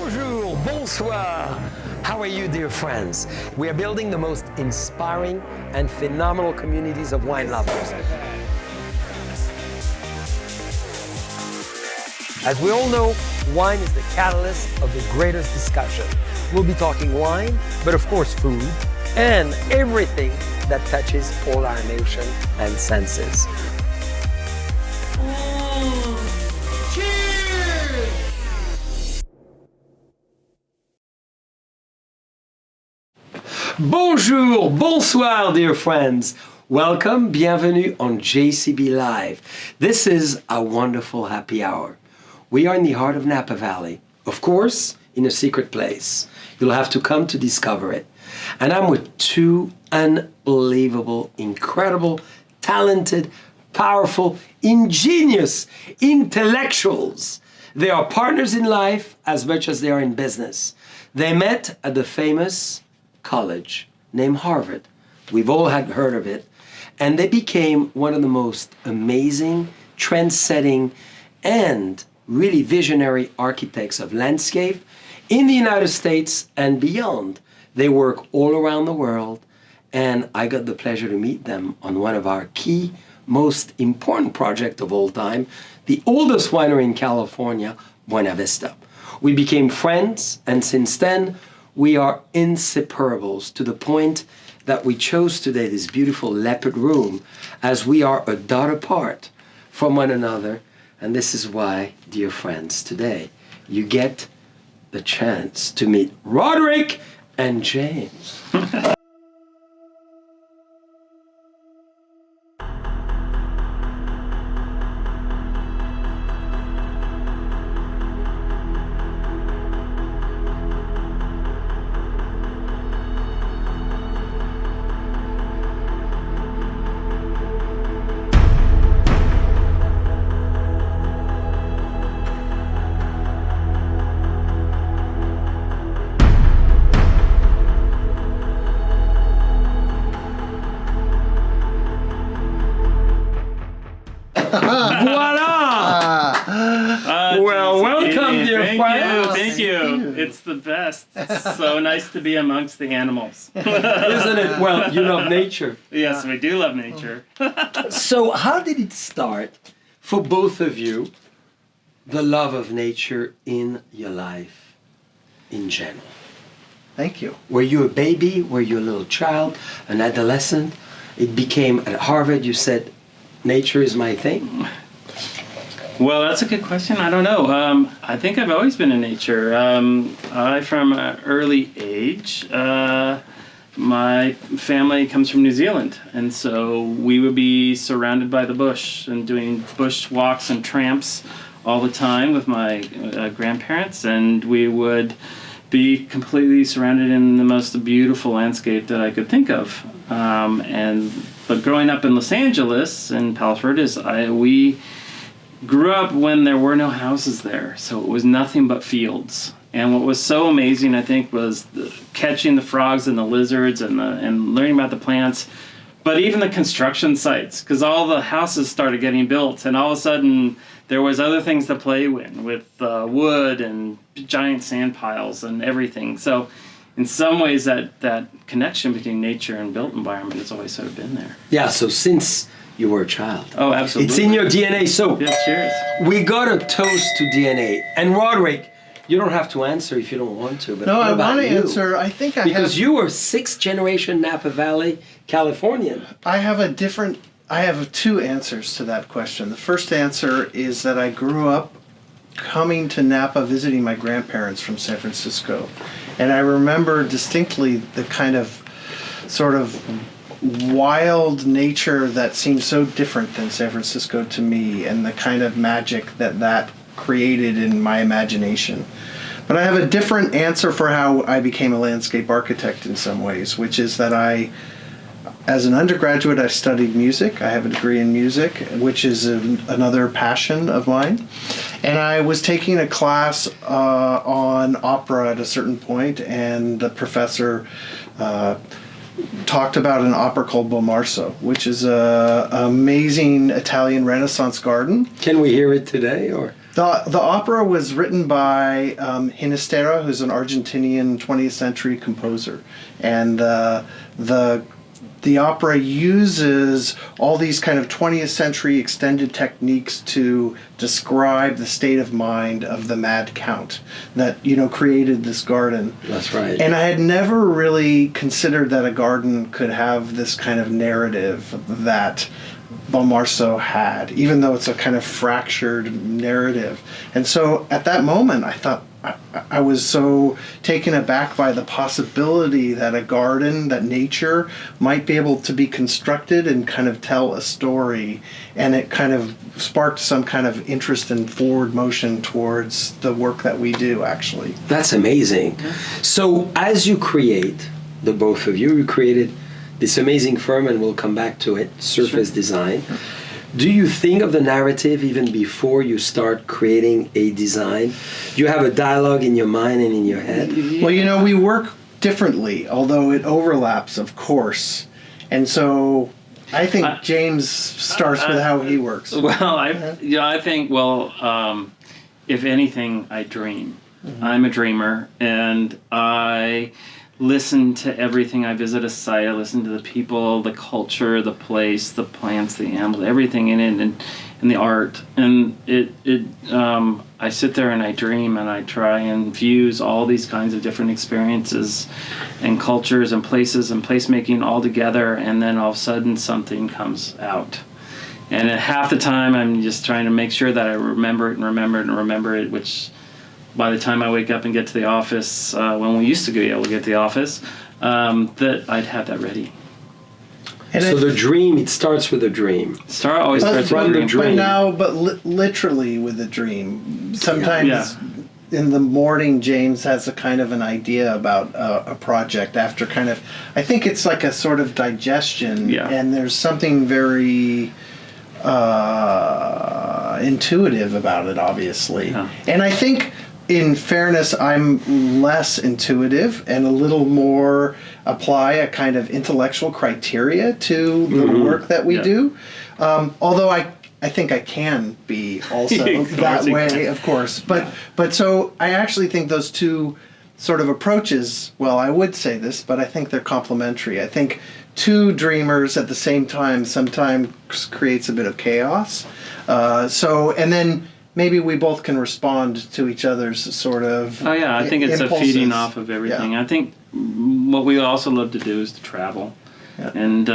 Bonjour, bonsoir. How are you, dear friends? We are building the most inspiring and phenomenal communities of wine lovers. As we all know, wine is the catalyst of the greatest discussion. We'll be talking wine, but of course food, and everything that touches all our emotion and senses. Bonjour, bonsoir, dear friends. Welcome, bienvenue on JCB Live. This is a wonderful happy hour. We are in the heart of Napa Valley, of course, in a secret place. You'll have to come to discover it. And I'm with two unbelievable, incredible, talented, powerful, ingenious intellectuals. They are partners in life as much as they are in business. They met at the famous college named Harvard. We've all had heard of it. And they became one of the most amazing, trend-setting, and really visionary architects of landscape in the United States and beyond. They work all around the world, and I got the pleasure to meet them on one of our key, most important projects of all time, the oldest winery in California, Buena Vista. We became friends, and since then, we are inseparables to the point that we chose today this beautiful leopard room as we are a dot apart from one another. And this is why, dear friends, today you get the chance to meet Roderick and James. Well, welcome, dear friends. Thank you. It's the best. It's so nice to be amongst the animals. Isn't it? Well, you love nature. Yes, we do love nature. So how did it start for both of you, the love of nature in your life in general? Thank you. Were you a baby? Were you a little child? An adolescent? It became, at Harvard, you said, nature is my thing? Well, that's a good question. I don't know. I think I've always been in nature. From an early age, my family comes from New Zealand, and so we would be surrounded by the bush and doing bush walks and tramps all the time with my grandparents, and we would be completely surrounded in the most beautiful landscape that I could think of. But growing up in Los Angeles, in Palos Verdes, we grew up when there were no houses there, so it was nothing but fields. And what was so amazing, I think, was catching the frogs and the lizards and learning about the plants, but even the construction sites, because all the houses started getting built, and all of a sudden there was other things to play with wood and giant sand piles and everything. So in some ways that connection between nature and built environment has always sort of been there. Yeah, so since you were a child. Oh, absolutely. It's in your DNA. So yeah, cheers. We got a toast to DNA. And Roderick, you don't have to answer if you don't want to. But No, what I about want to you? answer. I think Because you were sixth generation Napa Valley Californian. I have two answers to that question. The first answer is that I grew up coming to Napa, visiting my grandparents from San Francisco. And I remember distinctly the kind of sort of wild nature that seemed so different than San Francisco to me, and the kind of magic that created in my imagination. But I have a different answer for how I became a landscape architect in some ways, which is that as an undergraduate, I studied music. I have a degree in music, which is another passion of mine. And I was taking a class on opera at a certain point, and the professor talked about an opera called Bomarzo, which is an amazing Italian Renaissance garden. Can we hear it today? Or The opera was written by Ginastera, who's an Argentinian 20th century composer, and the opera uses all these kind of 20th century extended techniques to describe the state of mind of the Mad Count that, created this garden. That's right. And I had never really considered that a garden could have this kind of narrative that Balmarso had, even though it's a kind of fractured narrative. And so at that moment, I thought, I was so taken aback by the possibility that a garden, that nature might be able to be constructed and kind of tell a story. And it kind of sparked some kind of interest in forward motion towards the work that we do, actually. That's amazing. So as you create, the both of you created this amazing firm, and we'll come back to it, Surface Design. Do you think of the narrative even before you start creating a design? Do you have a dialogue in your mind and in your head? Well, we work differently, although it overlaps, of course. And so I think James starts with how he works. Well, I think, if anything, I dream. Mm-hmm. I'm a dreamer, and I listen to everything. I visit a site, I listen to the people, the culture, the place, the plants, the animals, everything in it, and the art. And I sit there and I dream, and I try and fuse all these kinds of different experiences and cultures and places and placemaking all together, and then all of a sudden something comes out. And at half the time I'm just trying to make sure that I remember it and remember it and remember it, which by the time I wake up and get to the office, when we used to be able to get to the office, that I'd have that ready. And so the dream, it starts with a dream. Always starts with a dream. But literally with a dream. Sometimes in the morning, James has a kind of an idea about a project after kind of, I think it's like a sort of digestion, and there's something very intuitive about it, obviously. Yeah. And I think, in fairness, I'm less intuitive and a little more apply a kind of intellectual criteria to the work that we do. Although I think I can be also that way, of course. But so I actually think those two sort of approaches, well, I would say this, but I think they're complementary. I think two dreamers at the same time sometimes creates a bit of chaos. And then maybe we both can respond to each other's sort of I think it's impulses. A feeding off of everything. Yeah. I think what we also love to do is to travel and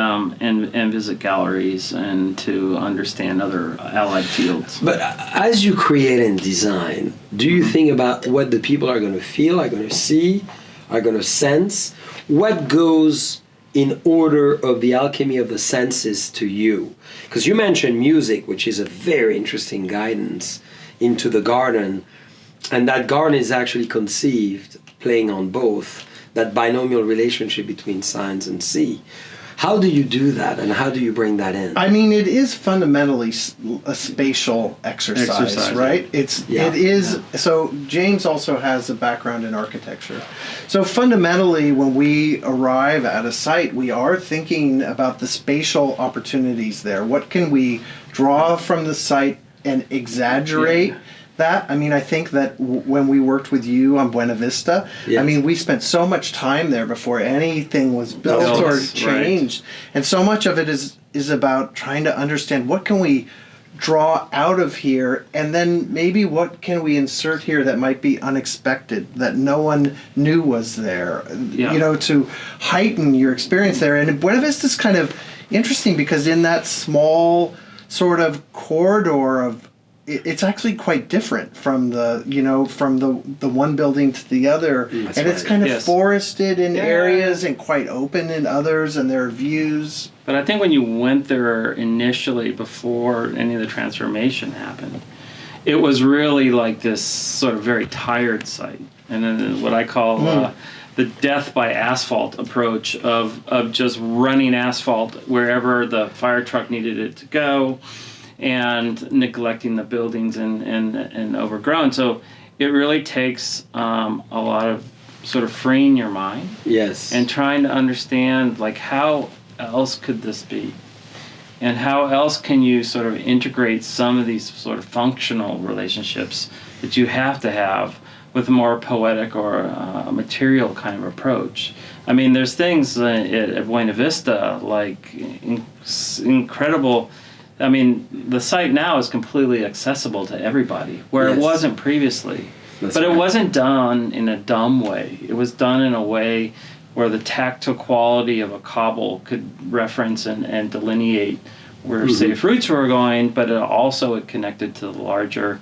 visit galleries and to understand other allied fields. But as you create and design, do you think about what the people are going to feel, are going to see, are going to sense? What goes in order of the alchemy of the senses to you? Because you mentioned music, which is a very interesting guidance into the garden, and that garden is actually conceived playing on both, that binomial relationship between science and sea. How do you do that, and how do you bring that in? I mean, it is fundamentally a spatial exercise, right? It is. So James also has a background in architecture. So fundamentally, when we arrive at a site, we are thinking about the spatial opportunities there. What can we draw from the site and exaggerate that? I mean, I think that when we worked with you on Buena Vista, I mean, we spent so much time there before anything was built or changed. Right. And so much of it is about trying to understand what can we draw out of here, and then maybe what can we insert here that might be unexpected, that no one knew was there, to heighten your experience there. And Buena Vista is kind of interesting because in that small sort of corridor of, it's actually quite different from the one building to the other. And it's kind of forested in areas and quite open in others, and there are views. But I think when you went there initially, before any of the transformation happened, it was really like this sort of very tired site. And then what I call the death by asphalt approach of just running asphalt wherever the fire truck needed it to go, and neglecting the buildings and overgrown. So it really takes a lot of sort of freeing your mind. Yes. And trying to understand, like, how else could this be? And how else can you sort of integrate some of these sort of functional relationships that you have to have with a more poetic or material kind of approach? I mean, there's things at Buena Vista, like incredible. I mean, the site now is completely accessible to everybody, where it wasn't previously. But it wasn't done in a dumb way. It was done in a way where the tactile quality of a cobble could reference and delineate where, say, fruits were going, but it connected to the larger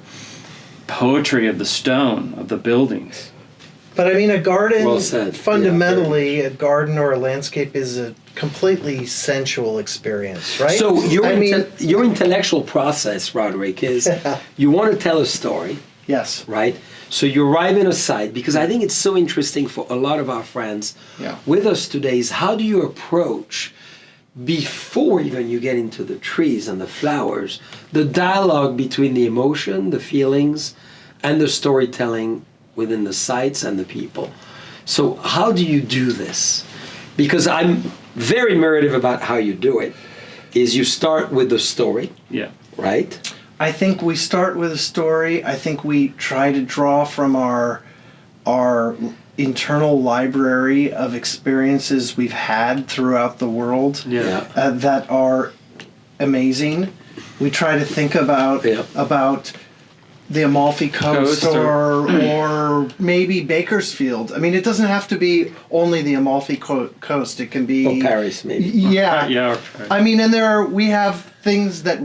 poetry of the stone, of the buildings. But I mean, a garden, Well said. fundamentally, a garden or a landscape is a completely sensual experience, right? So your intellectual process, Roderick, is you want to tell a story, yes. right? So you arrive in a site, because I think it's so interesting for a lot of our friends Yeah. with us today, is how do you approach, before even you get into the trees and the flowers, the dialogue between the emotion, the feelings, and the storytelling within the sites and the people. So how do you do this? Because I'm very narrative about how you do it, is you start with the story, Yeah. right? I think we start with a story. I think we try to draw from our internal library of experiences we've had throughout the world that are amazing. We try to think about the Amalfi Coast or maybe Bakersfield. I mean, it doesn't have to be only the Amalfi Coast. It can be Or Paris, maybe. Yeah. Yeah. I mean, and we have things that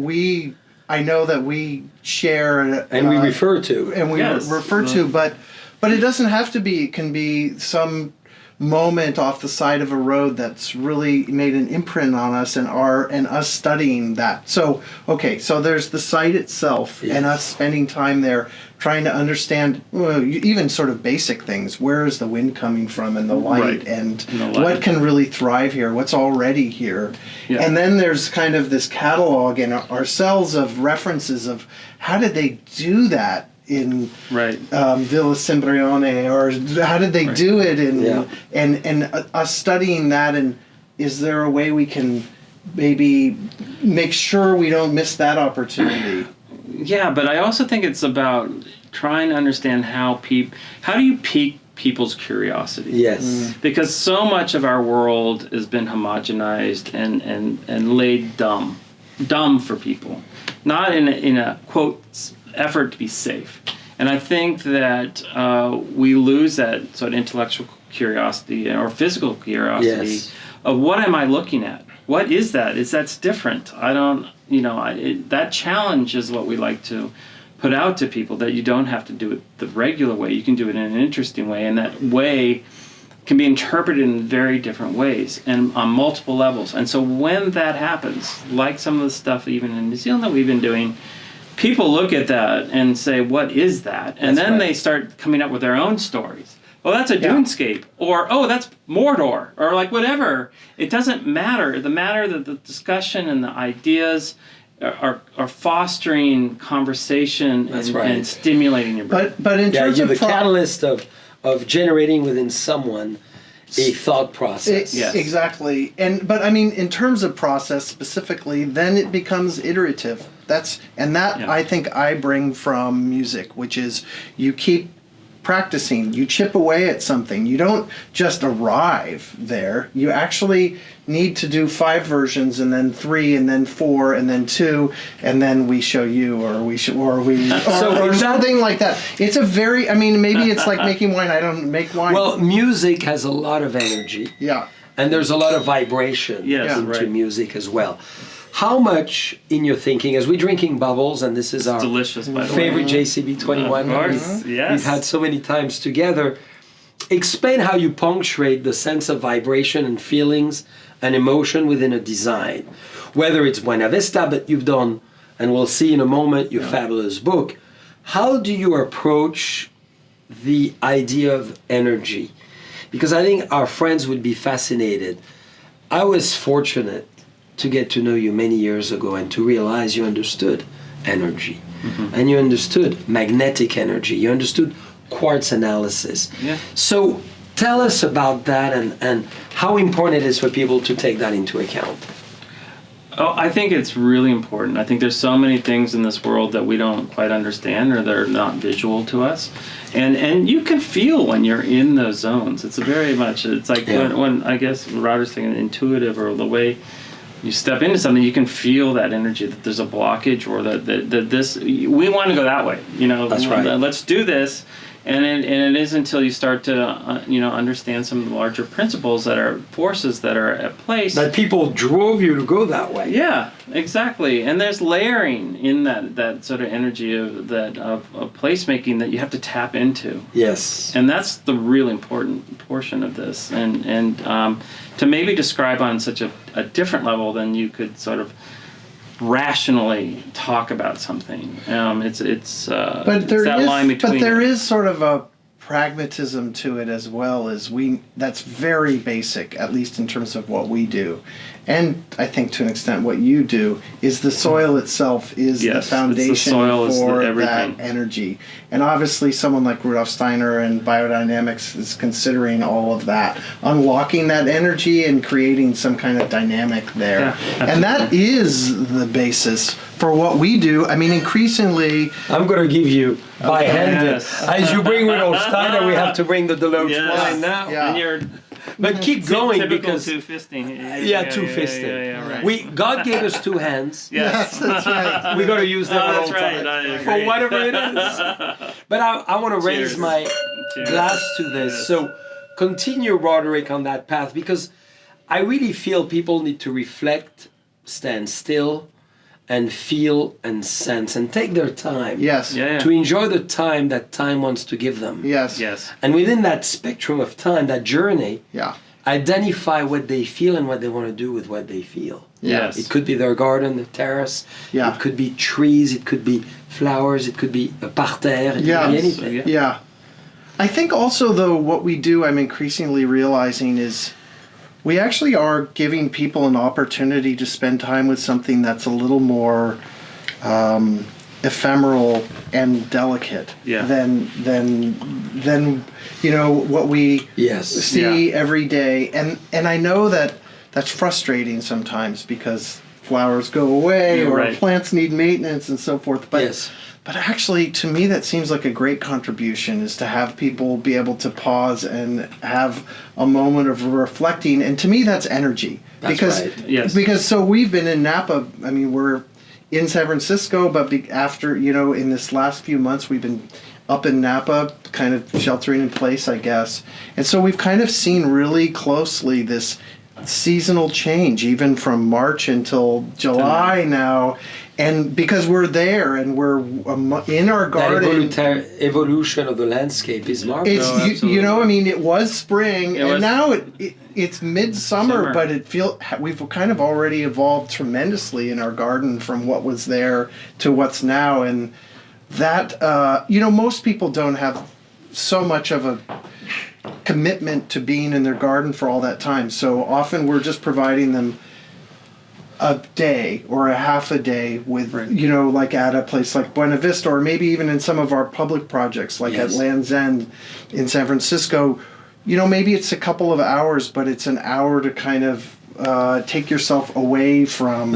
I know that we share And we refer to. and we refer to, but it doesn't have to be. It can be some moment off the side of a road that's really made an imprint on us and us studying that. So there's the site itself and us spending time there trying to understand even sort of basic things. Where is the wind coming from and the light and what can really thrive here? What's already here? Yeah. And then there's kind of this catalog in ourselves of references of how did they do that in Villa Sembrione, or how did they do it and us studying that, and is there a way we can maybe make sure we don't miss that opportunity? Yeah, but I also think it's about trying to understand how do you pique people's curiosity? Yes. Because so much of our world has been homogenized and laid dumb for people, not in a quote effort to be safe. And I think that we lose that sort of intellectual curiosity or physical curiosity of what am I looking at? What is that? That's different. I don't, that challenge is what we like to put out to people, that you don't have to do it the regular way. You can do it in an interesting way, and that way can be interpreted in very different ways and on multiple levels. And so when that happens, like some of the stuff even in New Zealand that we've been doing, people look at that and say, what is that? And then they start coming up with their own stories. Well, that's a dunescape, or, oh, that's Mordor, or like whatever. It doesn't matter. The matter that the discussion and the ideas are fostering conversation and stimulating your brain. But in terms you're of the catalyst of generating within someone a thought process. Yes. Exactly. But I mean, in terms of process specifically, then it becomes iterative. I think I bring from music, which is you keep practicing, you chip away at something. You don't just arrive there. You actually need to do 5 versions, and then 3, and then 4, and then 2, and then we show you, or something like that. It's a very, I mean, maybe it's like making wine. I don't make wine. Well, music has a lot of energy. Yeah. And there's a lot of vibration into music as well. How much in your thinking, as we're drinking bubbles, and this is our delicious, by the favorite way. JCB 21 Of course, we've had so many times together, explain how you punctuate the sense of vibration and feelings and emotion within a design. Whether it's Buena Vista, but you've done, and we'll see in a moment, your fabulous book. How do you approach the idea of energy? Because I think our friends would be fascinated. I was fortunate to get to know you many years ago and to realize you understood energy. And you understood magnetic energy. You understood quartz analysis. Yeah. So tell us about that and how important it is for people to take that into account. Oh, I think it's really important. I think there's so many things in this world that we don't quite understand, or they're not visual to us. And you can feel when you're in those zones. It's very much, it's like when I guess Roderick's saying intuitive, or the way you step into something, you can feel that energy, that there's a blockage, or that this, we want to go that way. That's right. Let's do this. And it is until you start to understand some of the larger principles that are forces that are at place. That people drove you to go that way. Yeah, exactly. And there's layering in that sort of energy of placemaking that you have to tap into. Yes. And that's the really important portion of this. And to maybe describe on such a different level than you could sort of rationally talk about something. It's that line between. But there is sort of a pragmatism to it as well, that's very basic, at least in terms of what we do. And I think to an extent what you do is the soil itself is the foundation for that energy. And obviously someone like Rudolf Steiner and biodynamics is considering all of that, unlocking that energy and creating some kind of dynamic there. Yeah, and that is the basis for what we do. I mean, increasingly... I'm going to give you by hand. Yes. As you bring Rudolf Steiner, we have to bring the Deloach wine now. Yeah. And you're But keep going, because two-fisting. Two-fisting. Yeah, right. God gave us two hands. Yes, that's right. We got to use them all That's the right. time I agree. for whatever it is. But I want to raise Cheers. my glass to this. Yes. So continue, Roderick, on that path, because I really feel people need to reflect, stand still, and feel and sense and take their time. Yes. Yeah. To enjoy the time that time wants to give them. Yes. Yes. And within that spectrum of time, that journey, Yeah. identify what they feel and what they want to do with what they feel. Yes. It could be their garden, the terrace. Yeah. It could be trees. It could be flowers. It could be a parterre. It Yeah. could be anything. Yeah. Yeah. I think also, though, what we do, I'm increasingly realizing, is we actually are giving people an opportunity to spend time with something that's a little more ephemeral and delicate than what we see every day. And I know that that's frustrating sometimes, because flowers go away or plants need maintenance and so forth. But actually, to me, that seems like a great contribution, is to have people be able to pause and have a moment of reflecting. And to me, that's energy. Because so we've been in Napa. I mean, we're in San Francisco, but after, in this last few months, we've been up in Napa, kind of sheltering in place, I guess. And so we've kind of seen really closely this seasonal change, even from March until July now. And because we're there and we're in our garden, that evolution of the landscape is marvelous. It's I mean, it was spring, now it's midsummer, but we've kind of already evolved tremendously in our garden from what was there to what's now, and that most people don't have so much of a commitment to being in their garden for all that time. So often we're just providing them a day or a half a day with, like at a place like Buena Vista, or maybe even in some of our public projects, like at Land's End in San Francisco. Maybe it's a couple of hours, but it's an hour to kind of take yourself away from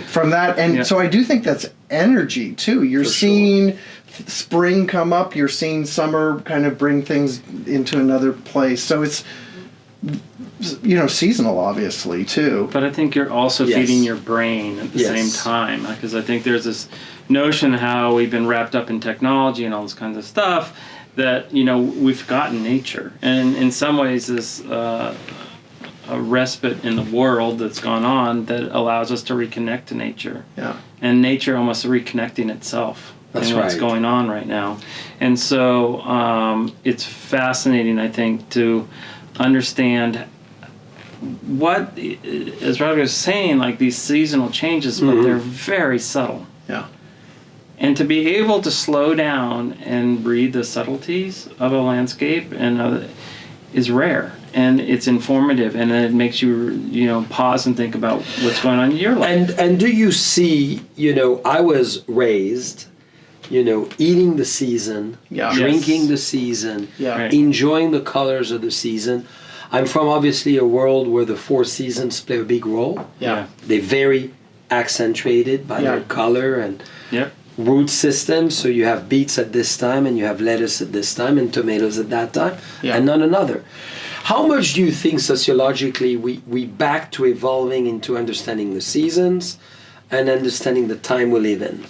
from that. And so I do think that's energy too. You're seeing spring come up, you're seeing summer kind of bring things into another place. So it's seasonal, obviously, too. But I think you're also feeding your brain at the same time, because I think there's this notion how we've been wrapped up in technology and all this kinds of stuff that we've forgotten nature, and in some ways this a respite in the world that's gone on that allows us to reconnect to nature. And nature almost reconnecting itself. That's what's going on right now. And so it's fascinating, I think, to understand what, as Roderick was saying, like these seasonal changes, but they're very subtle. And to be able to slow down and read the subtleties of a landscape is rare, and it's informative, and it makes you pause and think about what's going on in your life. And do you see? I was raised, eating the season, drinking the season, enjoying the colors of the season. I'm from obviously a world where the four seasons play a big role. They vary accentuated by their color and Yep. root system. So you have beets at this time, and you have lettuce at this time, and tomatoes at that time, and none another. How much do you think sociologically we back to evolving into understanding the seasons and understanding the time we live in?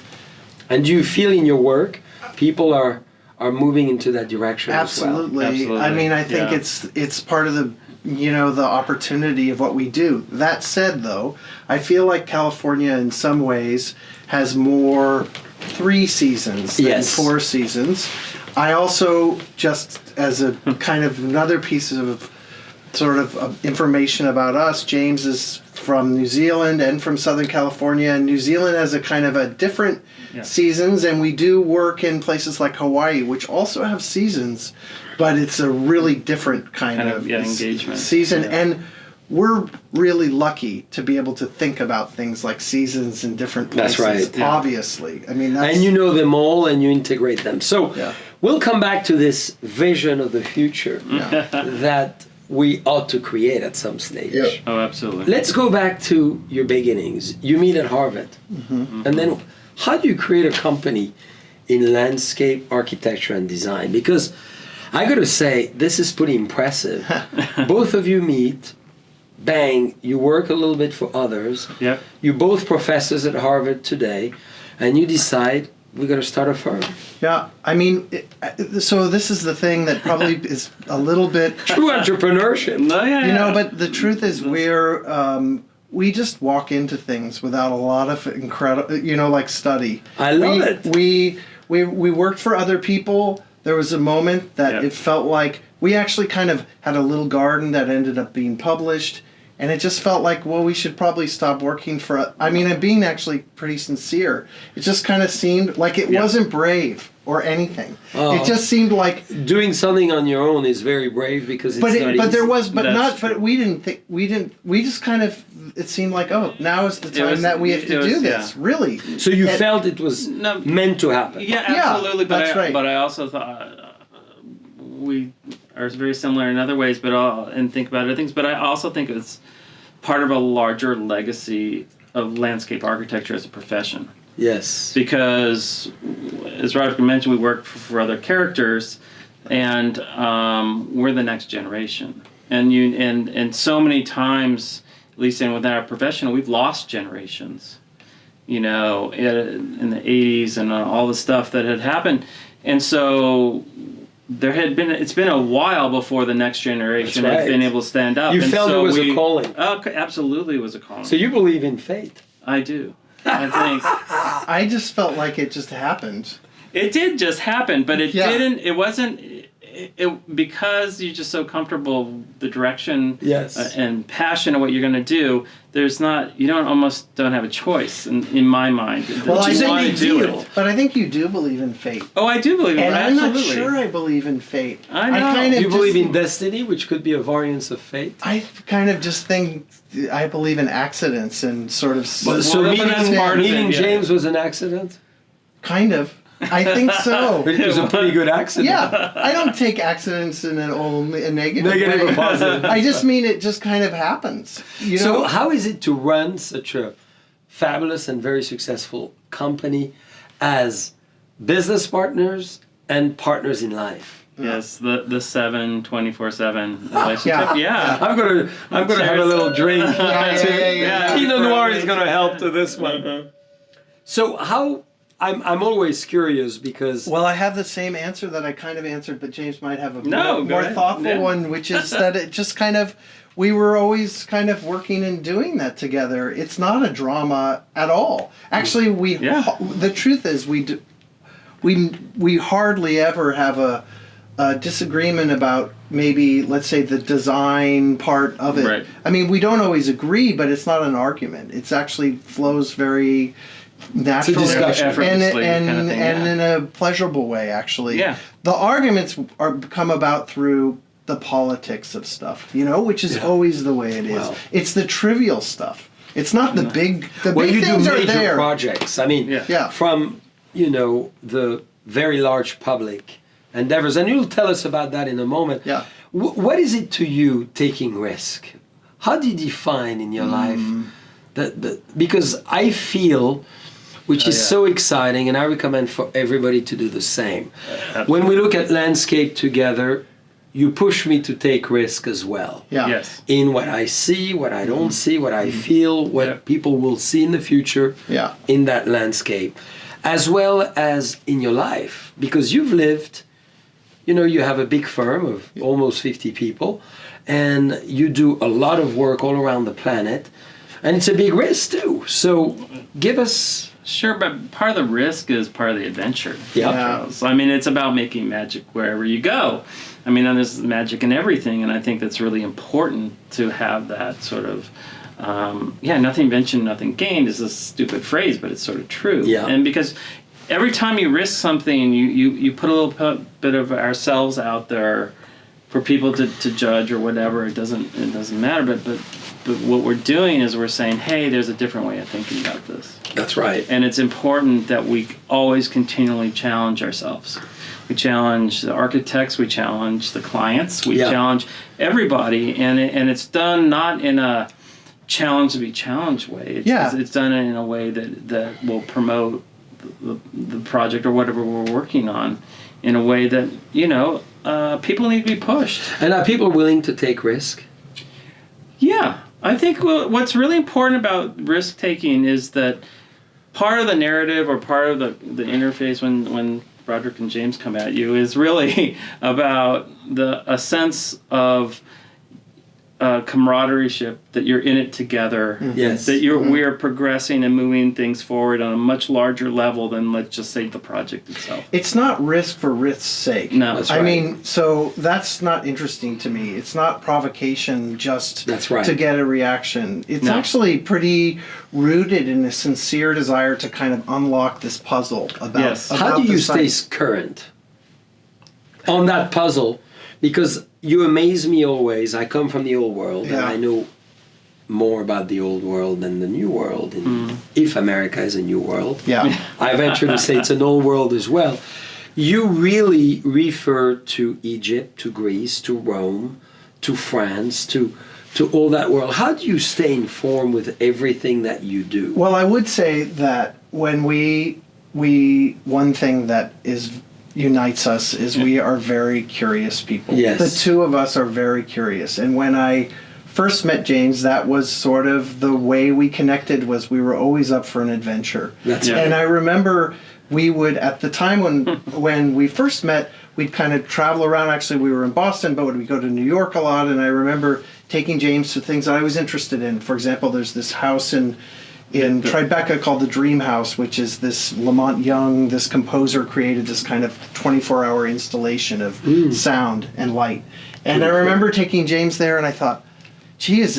And do you feel in your work people are moving into that direction Absolutely. as well? Absolutely. I mean, I think it's part of the the opportunity of what we do. That said, though, I feel like California in some ways has more 3 seasons than 4 seasons. I also, just as a kind of another piece of sort of information about us, James is from New Zealand and from Southern California, and New Zealand has a kind of a different seasons, and we do work in places like Hawaii, which also have seasons, but it's a really different kind of engagement season. And we're really lucky to be able to think about things like seasons in different places. That's right. Obviously. I mean, that's... And you know them all and you integrate them. So we'll come back to this vision of the future that we ought to create at some stage. Yeah. Oh, absolutely. Let's go back to your beginnings. You meet at Harvard. And then how do you create a company in landscape architecture and design? Because I got to say, this is pretty impressive. Both of you meet, bang, you work a little bit for others. Yep. You're both professors at Harvard today, and you decide we're going to start a firm. Yeah, I mean, so this is the thing that probably is a little bit... True entrepreneurship. No, but the truth is we just walk into things without a lot of incredible, like study. I love it. We worked for other people. There was a moment that it felt like we actually kind of had a little garden that ended up being published. And it just felt like, well, we should probably stop working for... I mean, I'm being actually pretty sincere. It just kind of seemed like it wasn't brave or anything. It just seemed like... Doing something on your own is very brave because it's not easy. But there was... But That's not... true. But we didn't think... We just kind of... It seemed like, oh, now is the time that we have to do this. Really. So you felt it was meant to happen. Yeah, absolutely. Yeah, that's right. But I also thought we are very similar in other ways, and think about other things. But I also think it's part of a larger legacy of landscape architecture as a profession. Yes. Because, as Roderick mentioned, we work for other characters, and we're the next generation. And so many times, at least within our profession, we've lost generations. In the 80s and all the stuff that had happened, and so it's been a while before the next generation has been able to stand up. You felt it was a calling. Oh, absolutely, it was a calling. So you believe in fate? I do. I think I just felt like it just happened. it did just happen, but it didn't. It wasn't. Because you're just so comfortable with the direction and passion of what you're going to do. You don't have a choice in my mind. Well, I think want to do it. But I think you do believe in fate. Oh, I do believe in it. And I'm Absolutely. not sure I believe in fate. I know. Do you believe in destiny, which could be a variance of fate? I kind of just think I believe in accidents and sort of... So that's part of it, meeting yeah. James was an accident? Kind of. I think so. But it was a pretty good accident. Yeah, I don't take accidents in a negative Negative way. or positive. I just mean it just kind of happens. So how is it to run such a fabulous and very successful company as business partners and partners in life? Yes, the 24/7 relationship. Yeah. I'm gonna have a little drink. Pinot Noir is gonna help to this one. So how? I'm always curious because... Well, I have the same answer that I kind of answered, but James might have a No, more ahead. thoughtful one, which is that it just kind of... We were always kind of working and doing that together. It's not a drama at all. Actually, the truth is we hardly ever have a disagreement about maybe, let's say, the design part of it. Right. I mean, we don't always agree, but it's not an argument. It's actually flows very naturally discussion. and in a pleasurable way, actually. Yeah. The arguments come about through the politics of stuff, which is always the way it is. Well. It's the trivial stuff. It's not the big. The Well, big you do things are major there. projects. I mean, Yeah. from the very large public endeavors, and you'll tell us about that in a moment. Yeah. What is it to you taking risk? How do you define in your life because I feel, which is yeah. so exciting, and I recommend for everybody to do the same. Absolutely. When we look at landscape together, you push me to take risk as well. Yeah. Yes. In what I see, what I don't see, what I feel, what Yeah. people will see in the future Yeah. in that landscape, as well as in your life. Because you've lived, you have a big firm of almost 50 people, and you do a lot of work all around the planet, and it's a big risk too. So give us... Sure, but part of the risk is part of the adventure. Yeah. Charles. I mean, it's about making magic wherever you go. I mean, and there's magic in everything, and I think that's really important to have that sort of, nothing ventured, nothing gained is a stupid phrase, but it's sort of true. Yeah. And because every time you risk something, you put a little bit of ourselves out there for people to judge or whatever. It doesn't matter. But what we're doing is we're saying, hey, there's a different way of thinking about this. That's right. And it's important that we always continually challenge ourselves. We challenge the architects, we challenge the clients, we challenge everybody, and it's done not in a challenge to be challenged way. It's done in a way that will promote the project or whatever we're working on in a way that, people need to be pushed. And are people willing to take risk? Yeah. I think what's really important about risk taking is that part of the narrative or part of the interface when Roderick and James come at you is really about a sense of camaraderie, that you're in it together. Yes. That we're progressing and moving things forward on a much larger level than, let's just say, the project itself. It's not risk for risk's sake. No. That's I right. mean, so that's not interesting to me. It's not provocation just That's right. to get a reaction. It's actually pretty rooted in a sincere desire to kind of unlock this puzzle about, Yes. about How do you the stay site. current on that puzzle? Because you amaze me always. I come from the old world, and Yeah. I know more about the old world than the new world, if America is a new world. Yeah. I venture to say it's an old world as well. You really refer to Egypt, to Greece, to Rome, to France, to all that world. How do you stay informed with everything that you do? Well, I would say that when we one thing that unites us is we are very curious people. Yes. The two of us are very curious. And when I first met James, that was sort of the way we connected, was we were always up for an adventure. That's Yeah. right. And I remember we would, at the time when we first met, we'd kind of travel around. Actually, we were in Boston, but we'd go to New York a lot. And I remember taking James to things I was interested in. For example, there's this house in Tribeca called the Dream House, which is this Lamont Young, this composer, created this kind of 24-hour installation of sound and light. And I remember taking James there, and I thought, gee, is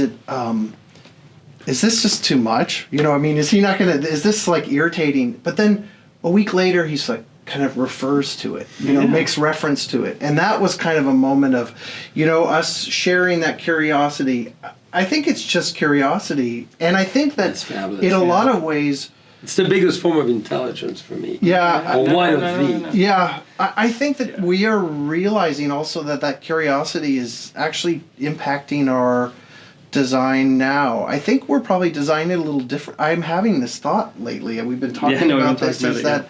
this just too much? Is this like irritating? But then a week later, he's like, kind of refers to it, makes reference to it. And that was kind of a moment of, us sharing that curiosity. I think it's just curiosity. And I think that That's fabulous, in a yeah. lot of ways, It's the biggest form of intelligence for me. yeah, Or one of the. yeah, I think that we are realizing also that curiosity is actually impacting our design now. I think we're probably designing it a little different. I'm having this thought lately, and we've been talking about this, is that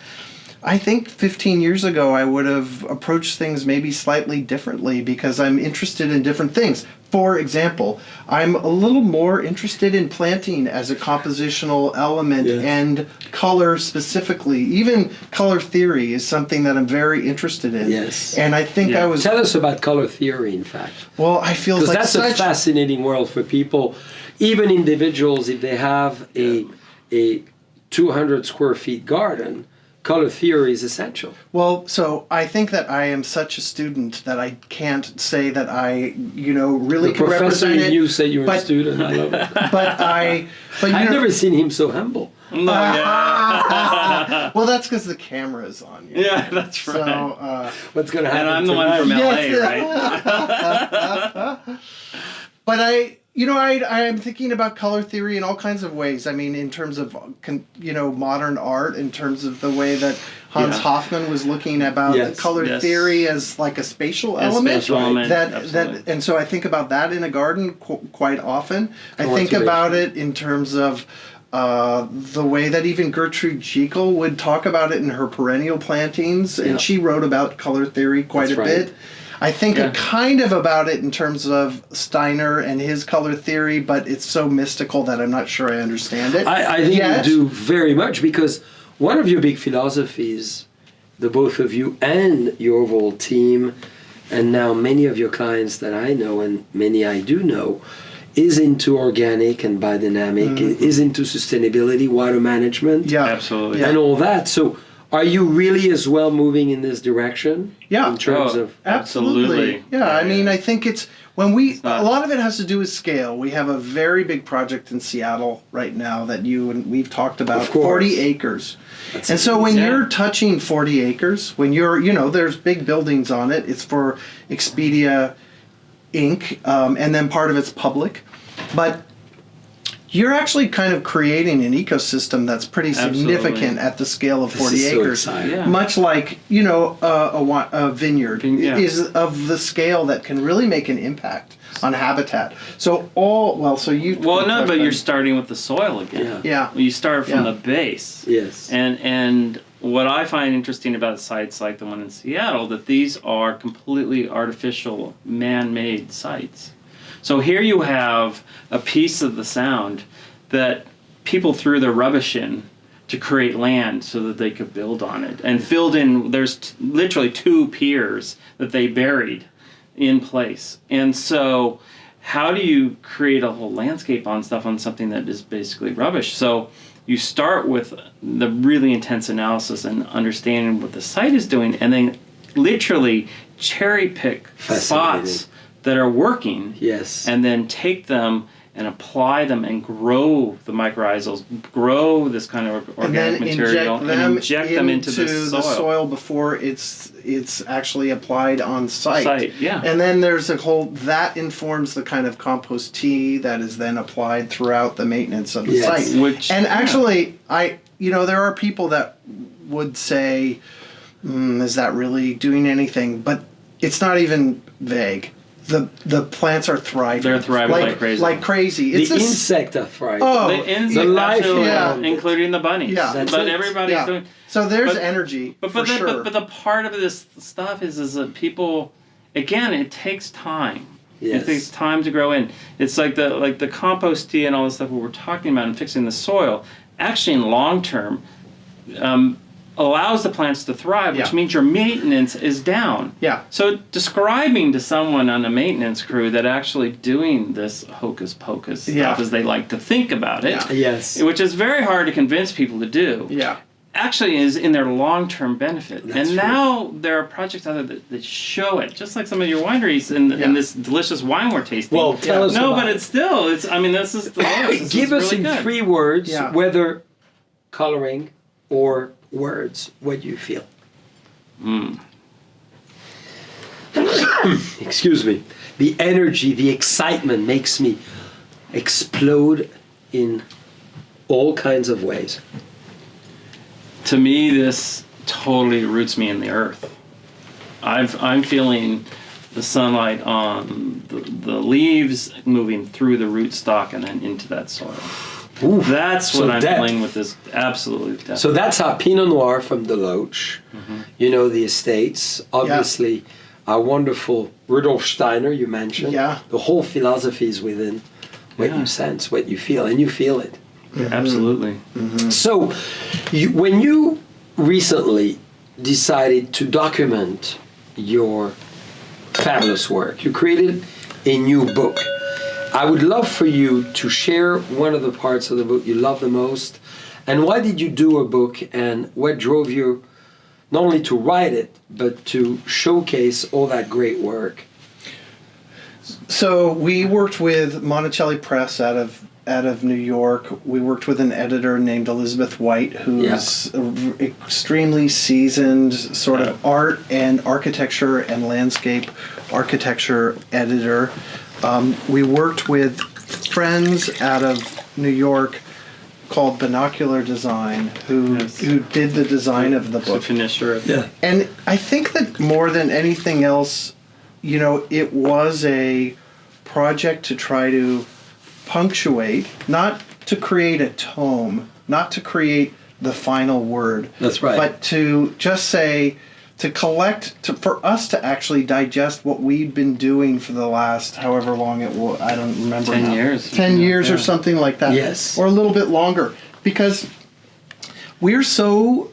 I think 15 years ago I would have approached things maybe slightly differently because I'm interested in different things. For example, I'm a little more interested in planting as a compositional element and color specifically. Even color theory is something that I'm very interested in. Yes. And I think I was... Tell us about color theory, in fact. Well, I feel Because like that's a fascinating world for people, even individuals, if they have a 200 square feet garden. Color theory is essential. Well, so I think that I am such a student that I can't say that I, really The can professor represent in it. you said you're a but- student. I love it. But I've never seen him so humble. No, well, that's because the camera is on you. Yeah, that's right. So, What's going to happen and I'm the one tonight? from LA, Yes. right? but I'm thinking about color theory in all kinds of ways. I mean, in terms of, modern art, in terms of the way that Hans Hofmann was looking about color theory as like a spatial element. And so I think about that in a garden quite often. I think about it in terms of the way that even Gertrude Jekyll would talk about it in her perennial plantings, and she wrote about color theory quite a bit. I think kind of about it in terms of Steiner and his color theory, but it's so mystical that I'm not sure I understand it. I think you do very much, because one of your big philosophies, the both of you and your overall team, and now many of your clients that I know and many I do know, is into organic and biodynamic, is into sustainability, water management. Yeah, absolutely. And all that. So are you really as well moving in this direction? Yeah. In terms of... Absolutely. Yeah, I mean, I think it's... a lot of it has to do with scale. We have a very big project in Seattle right now that you and we've talked about, 40 acres. And so when you're touching 40 acres, when you're, there's big buildings on it, it's for Expedia Inc., and then part of it's public. But you're actually kind of creating an ecosystem that's pretty significant at the scale of 40 acres. So much like, a vineyard is of the scale that can really make an impact on habitat. So but you're starting with the soil again. Yeah. You start from the base. Yes. And what I find interesting about sites like the one in Seattle, that these are completely artificial, man-made sites. So here you have a piece of the sound that people threw their rubbish in to create land so that they could build on it. And filled in, there's literally 2 piers that they buried in place. And so how do you create a whole landscape on something that is basically rubbish? So you start with the really intense analysis and understanding what the site is doing, and then literally cherry pick spots that are working, and then take them and apply them and grow the mycorrhizals, grow this kind of organic material, and inject them into the soil before it's actually applied on site. Yeah. And then there's that informs the kind of compost tea that is then applied throughout the maintenance of the site. Actually, there are people that would say, is that really doing anything? But it's not even vague. The plants are thriving. They're thriving like crazy. It's the insects are thriving. The life, including the bunnies. Yeah, but everybody's doing. So there's energy for sure. But the part of this stuff is that people, again, it takes time. Yes. It takes time to grow in. It's like the compost tea and all this stuff we were talking about and fixing the soil. Actually, in long term, allows the plants to thrive, which means your maintenance is down. Yeah. So describing to someone on a maintenance crew that actually doing this hocus pocus stuff, as they like to think about it, which is very hard to convince people to do, actually is in their long-term benefit. Now there are projects out there that show it, just like some of your wineries in this delicious wine we're tasting. Well, tell us about but it's this is delicious. Give us really in 3 words, whether coloring or words, what you feel. Excuse me. The energy, the excitement makes me explode in all kinds of ways. To me, this totally roots me in the earth. I'm feeling the sunlight on the leaves moving through the rootstock and then into that soil. Ooh, that's what I'm feeling with this. Absolutely. Depth. So that's our Pinot Noir from the Loach. The estates. Obviously, our wonderful Rudolf Steiner, you mentioned. Yeah. The whole philosophy is within what you sense, what you feel, and you feel it. Absolutely. So, when you recently decided to document your fabulous work, you created a new book. I would love for you to share one of the parts of the book you love the most, and why did you do a book, and what drove you not only to write it, but to showcase all that great work? So we worked with Monticelli Press out of New York. We worked with an editor named Elizabeth White, who's an extremely seasoned sort of art and architecture and landscape architecture editor. We worked with friends out of New York called Binocular Design who did the design of the book. Finisher. Yeah. And I think that more than anything else, you know, it was a project to try to punctuate, not to create a tome, not to create the final word. That's right. But to just say, to collect, for us to actually digest what we'd been doing for the last however long it was, I don't remember 10 now. years. 10 years or Yeah. something like that. Yes. Or a little bit longer. Because we're so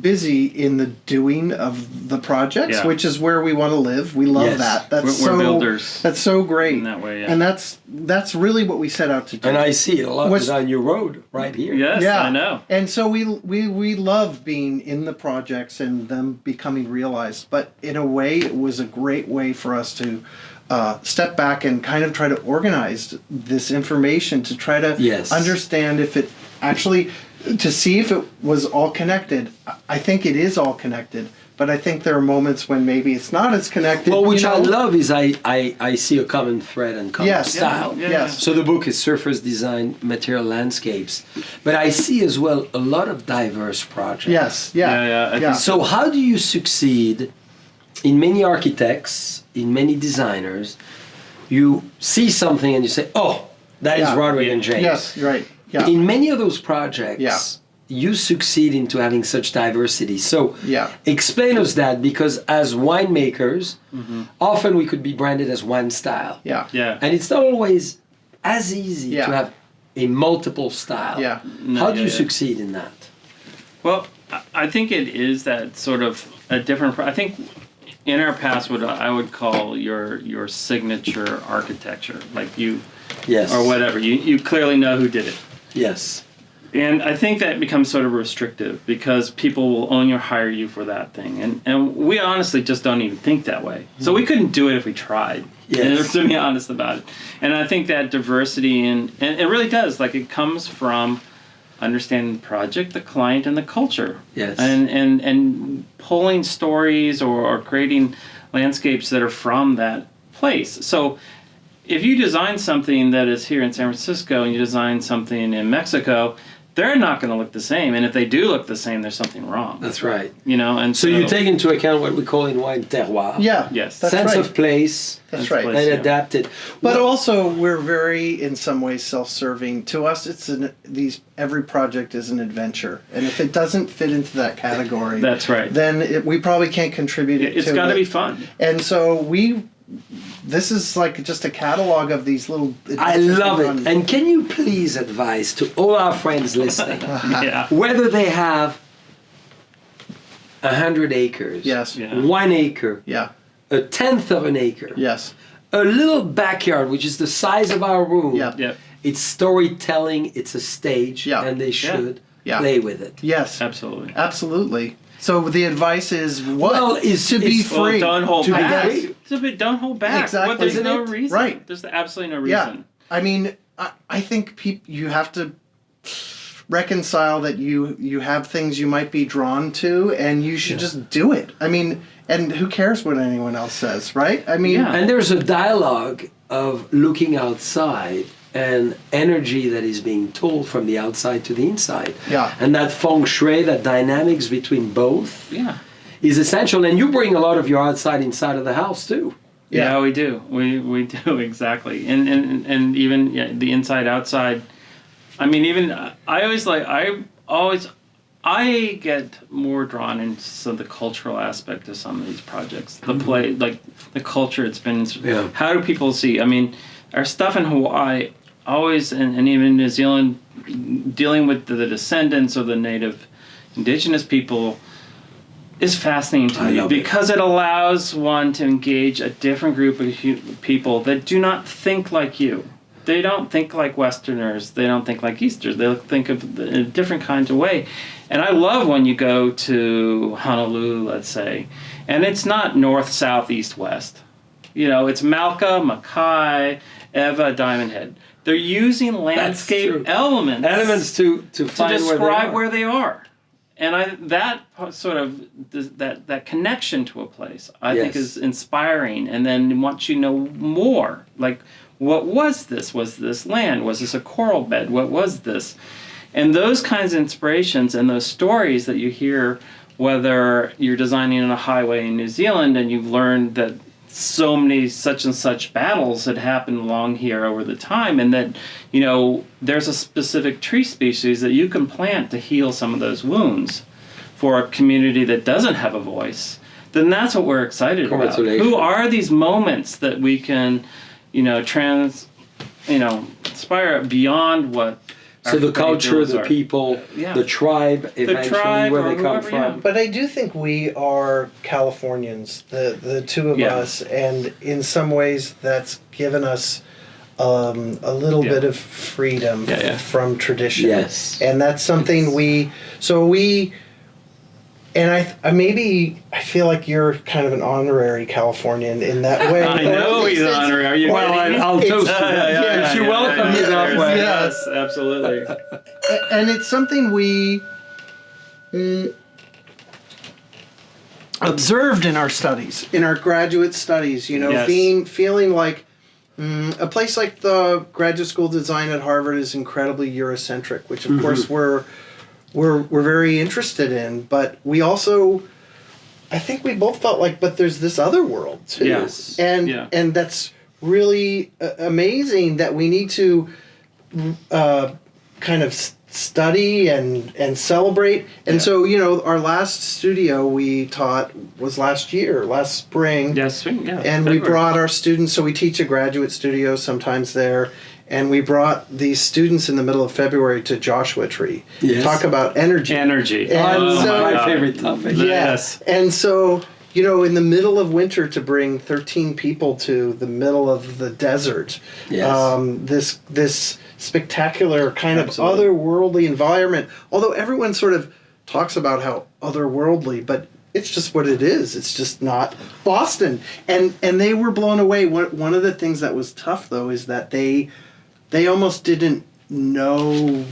busy in the doing of the projects, Yeah. which is where we want to live. We love Yes. that. That's We're builders. That's so great. In that way, yeah. And that's really what we set out to do. And I see it a lot What's- on your road right here. Yes, Yeah, I know. And so we love being in the projects and them becoming realized. But in a way, it was a great way for us to step back and kind of try to organize this information to try to Yes. understand if it actually, to see if it was all connected. I think it is all connected. But I think there are moments when maybe it's not as connected. Well, which you I know? love is I see a common thread and common Yes. style. Yeah, Yes. So the book is Surface Design, Material Landscapes. But I see as well a lot of diverse projects. Yes. Yeah. Yeah, I think So how do you succeed in many architects, in many designers, you see something and you say, oh, that is Yeah. Roderick and James. Yes. Right. Yeah. In many of those projects, Yeah. you succeed into having such diversity. So Yeah. explain us that, because as winemakers, often we could be branded as one style. Yeah. Yeah. And it's not always as easy Yeah. to have a multiple style. Yeah. No, How do yeah, you yeah. succeed in that? Well, I think it is that sort of a different. I think in our past, what I would call your signature architecture, like you Yes. or whatever. You clearly know who did it, Yes. and I think that becomes sort of restrictive because people will only hire you for that thing, and we honestly just don't even think that way. So we couldn't do it if we tried. Yes. To be honest about it, and I think that diversity and it really does, like, it comes from understanding the project, the client, and the culture. Yes. And pulling stories or creating landscapes that are from that place. So if you design something that is here in San Francisco and you design something in Mexico, they're not going to look the same. And if they do look the same, there's something wrong. That's right. You know, and So you take into account what we call in wine terroir. Yeah. Yes. That's sense right. of place That's right. place. and Yeah. adapt it. But Well, also, we're very, in some ways, self-serving. To us, it's every project is an adventure, and if it doesn't fit into that category, That's right. then we probably can't contribute it. It's to got to it. be fun. And so this is like just a catalog of these little. I adventures love we it. run. And can you please advise to all our friends listening, Yeah. whether they have 100 acres, Yes. Yeah. 1 acre, Yeah. a tenth of an acre, Yes. a little backyard, which is the size of our room. Yeah. Yep. It's storytelling, it's a stage, Yeah. and they should Yeah. play with it. Yes. Absolutely. Absolutely. So the advice is what? Well, is- to be is- Well, free. don't hold to be back. free. Don't hold back. Exactly. What, there's Isn't no it? reason. Right. There's absolutely no Yeah. reason. I mean, I think you have to reconcile that you have things you might be drawn to, and you should just do it. I mean, and who cares what anyone else says, right? I mean, Yeah. And there's a dialogue of looking outside and energy that is being told from the outside to the inside. Yeah. And that feng shui, that dynamics between both Yeah. is essential. And you bring a lot of your outside inside of the house too. Yeah, we do. We do, exactly. And even the inside outside. I mean, even I get more drawn into the cultural aspect of some of these projects. The play, like the culture. It's been. Yeah. How do people see? I mean, our stuff in Hawaii always, and even New Zealand, dealing with the descendants of the native indigenous people, is fascinating to I me love it. because it allows one to engage a different group of people that do not think like you. They don't think like Westerners. They don't think like Easterners. They think of it in a different kind of way. And I love when you go to Honolulu, let's say, and it's not north, south, east, west. You know, it's Malka, Makai, Eva, Diamond Head. They're using true. landscape elements Elements to to find describe where they are. where they are. that sort of that connection to a place I think Yes. is inspiring, and then once you know more, like what was this? Was this land? Was this a coral bed? What was this? And those kinds of inspirations and those stories that you hear, whether you're designing on a highway in New Zealand and you've learned that so many such and such battles had happened along here over the time, and that, you know, there's a specific tree species that you can plant to heal some of those wounds for a community that doesn't have a voice, then that's what we're excited about. Congratulations. Who are these moments that we can, you know, inspire beyond what So the culture, ideals the are. people, Yeah. the tribe, eventually tribe where or they come whoever, from. yeah. But I do think we are Californians, the two of Yeah. us, and in some ways that's given us a little Yeah. bit of freedom Yeah, yeah. from tradition. Yes. And that's something I feel like you're kind of an honorary Californian in that way. I Or at know least he's it's- honorary. Are you Well, kidding me? I'll toast you. yeah, If you welcome me that way. Yes, absolutely. And it's something we observed in our studies, in our graduate studies, you know, Yes. feeling like a place like the Graduate School of Design at Harvard is incredibly Eurocentric, which of course we're very interested in, but we also, I think we both felt like, but there's this other world too. Yes. And Yeah. and that's really amazing that we need to kind of study and celebrate. And Yeah. so, you know, our last studio we taught was last spring. Yes, yeah. And we February. brought our students, so we teach a graduate studio sometimes there, and we brought these students in the middle of February to Joshua Tree. Yes. Talk about energy. Energy. And Oh so- my My God. favorite topic. Yes. And so, you know, in the middle of winter to bring 13 people to the middle of the desert, Yes. this spectacular kind Absolutely. of otherworldly environment, although everyone sort of talks about how otherworldly, but it's just what it is. It's just not Boston. And they were blown away. One of the things that was tough, though, is that they almost didn't know,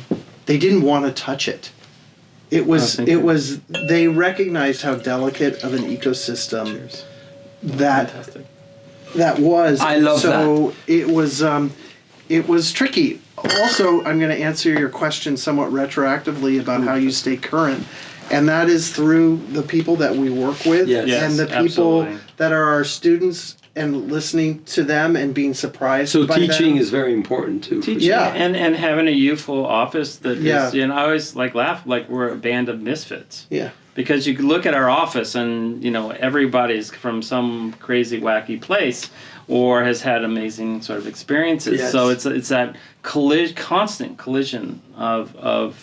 they didn't want to touch it. They recognized how delicate of an ecosystem Cheers. that Fantastic. that was. I love so it was tricky. Also, I'm going to answer your question somewhat retroactively about how you stay current, and that is through the people that we work with Yes. Yes, and the people absolutely. that are our students, and listening to them and being surprised. So by teaching them. is very important too. Teaching Yeah. and having a youthful office that Yeah. is, and I always laugh like we're a band of misfits. Yeah. Because you could look at our office and, you know, everybody's from some crazy, wacky place or has had amazing sort of experiences. Yes. So it's that constant collision of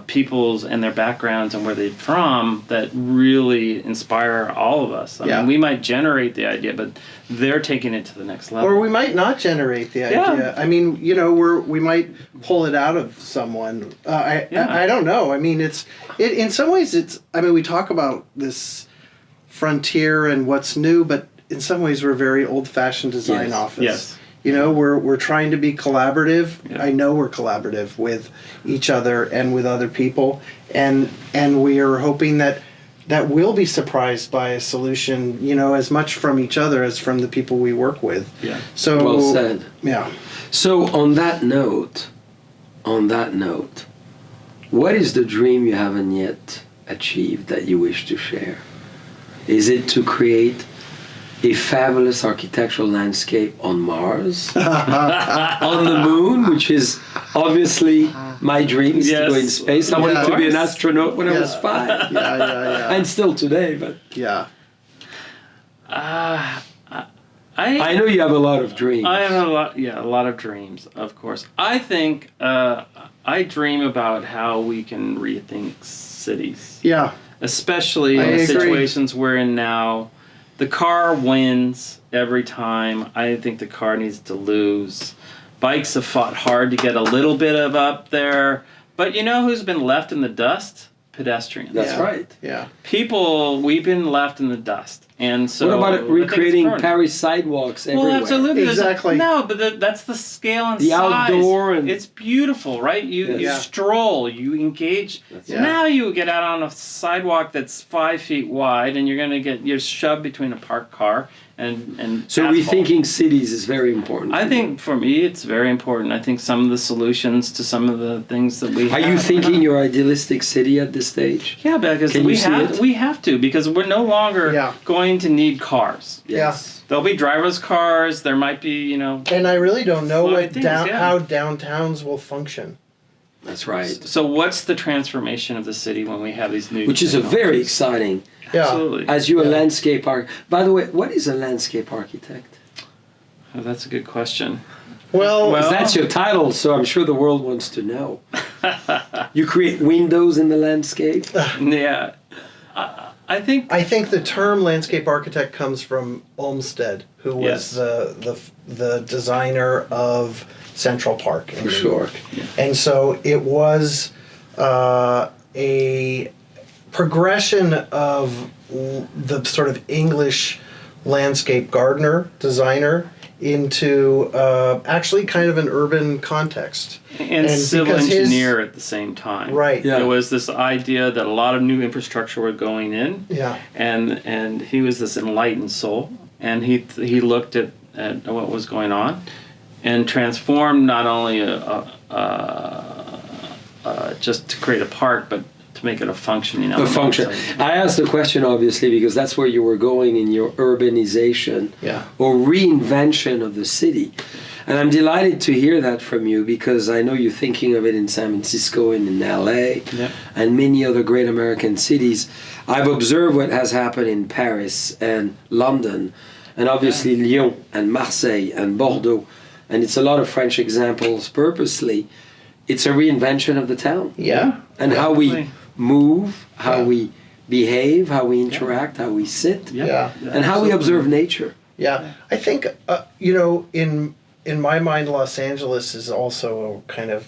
peoples and their backgrounds and where they're from that really inspire all of us. I Yeah. mean, we might generate the idea, but they're taking it to the next level. Or we might not generate the Yeah. idea. I mean, you know, we might pull it out of someone. Yeah. I don't know. I mean, in some ways I mean, we talk about this frontier and what's new, but in some ways we're a very old-fashioned design Yes. office. Yes. You know, we're trying to be collaborative. Yeah. I know we're collaborative with each other and with other people, and we are hoping that we'll be surprised by a solution, you know, as much from each other as from the people we work with. Yeah. So Well said. Yeah. So on that note, what is the dream you haven't yet achieved that you wish to share? Is it to create a fabulous architectural landscape on Mars, on the moon, which is obviously my dream is to go in Yes. space. I wanted to be an Yes. astronaut when I was Yeah. 5, Yeah. and still today. But Yeah. I know you have a lot of dreams. I have a lot of dreams, of course. I think I dream about how we can rethink cities, Yeah. especially I in the agree. situations we're in now. The car wins every time. I think the car needs to lose. Bikes have fought hard to get a little bit of up there, but you know who's been left in the dust? Pedestrians. That's Yeah. right. Yeah. People, we've been left in the dust. And so What about I think it's recreating important. Paris sidewalks everywhere? Well, absolutely. Exactly. No, but that's the scale and The size. outdoor and- it's beautiful, right? You Yeah. stroll, you engage. Yeah. Now you get out on a sidewalk that's 5 feet wide, and you're shoved between a parked car and So asphalt. rethinking cities is very important. I think for me it's very important. I think some of the solutions to some of the things that we Are have. you thinking your idealistic city at this stage? Yeah, because Can you see it? we have to because we're no longer Yeah. going to need cars. Yes. There'll be driverless cars. There might be, And I really don't know Fluid things, yeah. how downtowns will function. That's right. So what's the transformation of the city when we have these new Which is a very technologies? exciting. Yeah. Absolutely. As you're a Yeah. landscape architect. By the way, what is a landscape architect? Oh, that's a good question. Well, Well- 'Cause that's your title, so I'm sure the world wants to know. You create windows in the landscape. Yeah, I think I think the term landscape architect comes from Olmsted, who was Yes. the designer of Central Park in For New sure. York. And so it was a progression of the sort of English landscape gardener, designer, into actually kind of an urban context. and civil because his- engineer at the same time. Right. Yeah. There was this idea that a lot of new infrastructure were going in. Yeah. And he was this enlightened soul, and he looked at what was going on, and transformed not only just to create a park, but to make it a functioning The element. function. I asked the question obviously because that's where you were going in your urbanization Yeah. or reinvention of the city. And I'm delighted to hear that from you because I know you're thinking of it in San Francisco and in LA Yeah. and many other great American cities. I've observed what has happened in Paris and London and obviously Lyon and Marseille and Bordeaux. And it's a lot of French examples purposely. It's a reinvention of the town. Yeah. And how we Definitely. move, how Yeah. we behave, how we interact, how we sit, Yeah. and how we absolutely. observe nature. Yeah, I think in my mind, Los Angeles is also a kind of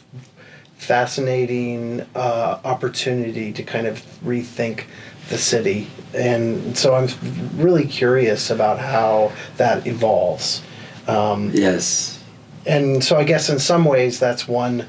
fascinating opportunity to kind of rethink the city, and so I'm really curious about how that evolves. Yes. And so I guess in some ways that's one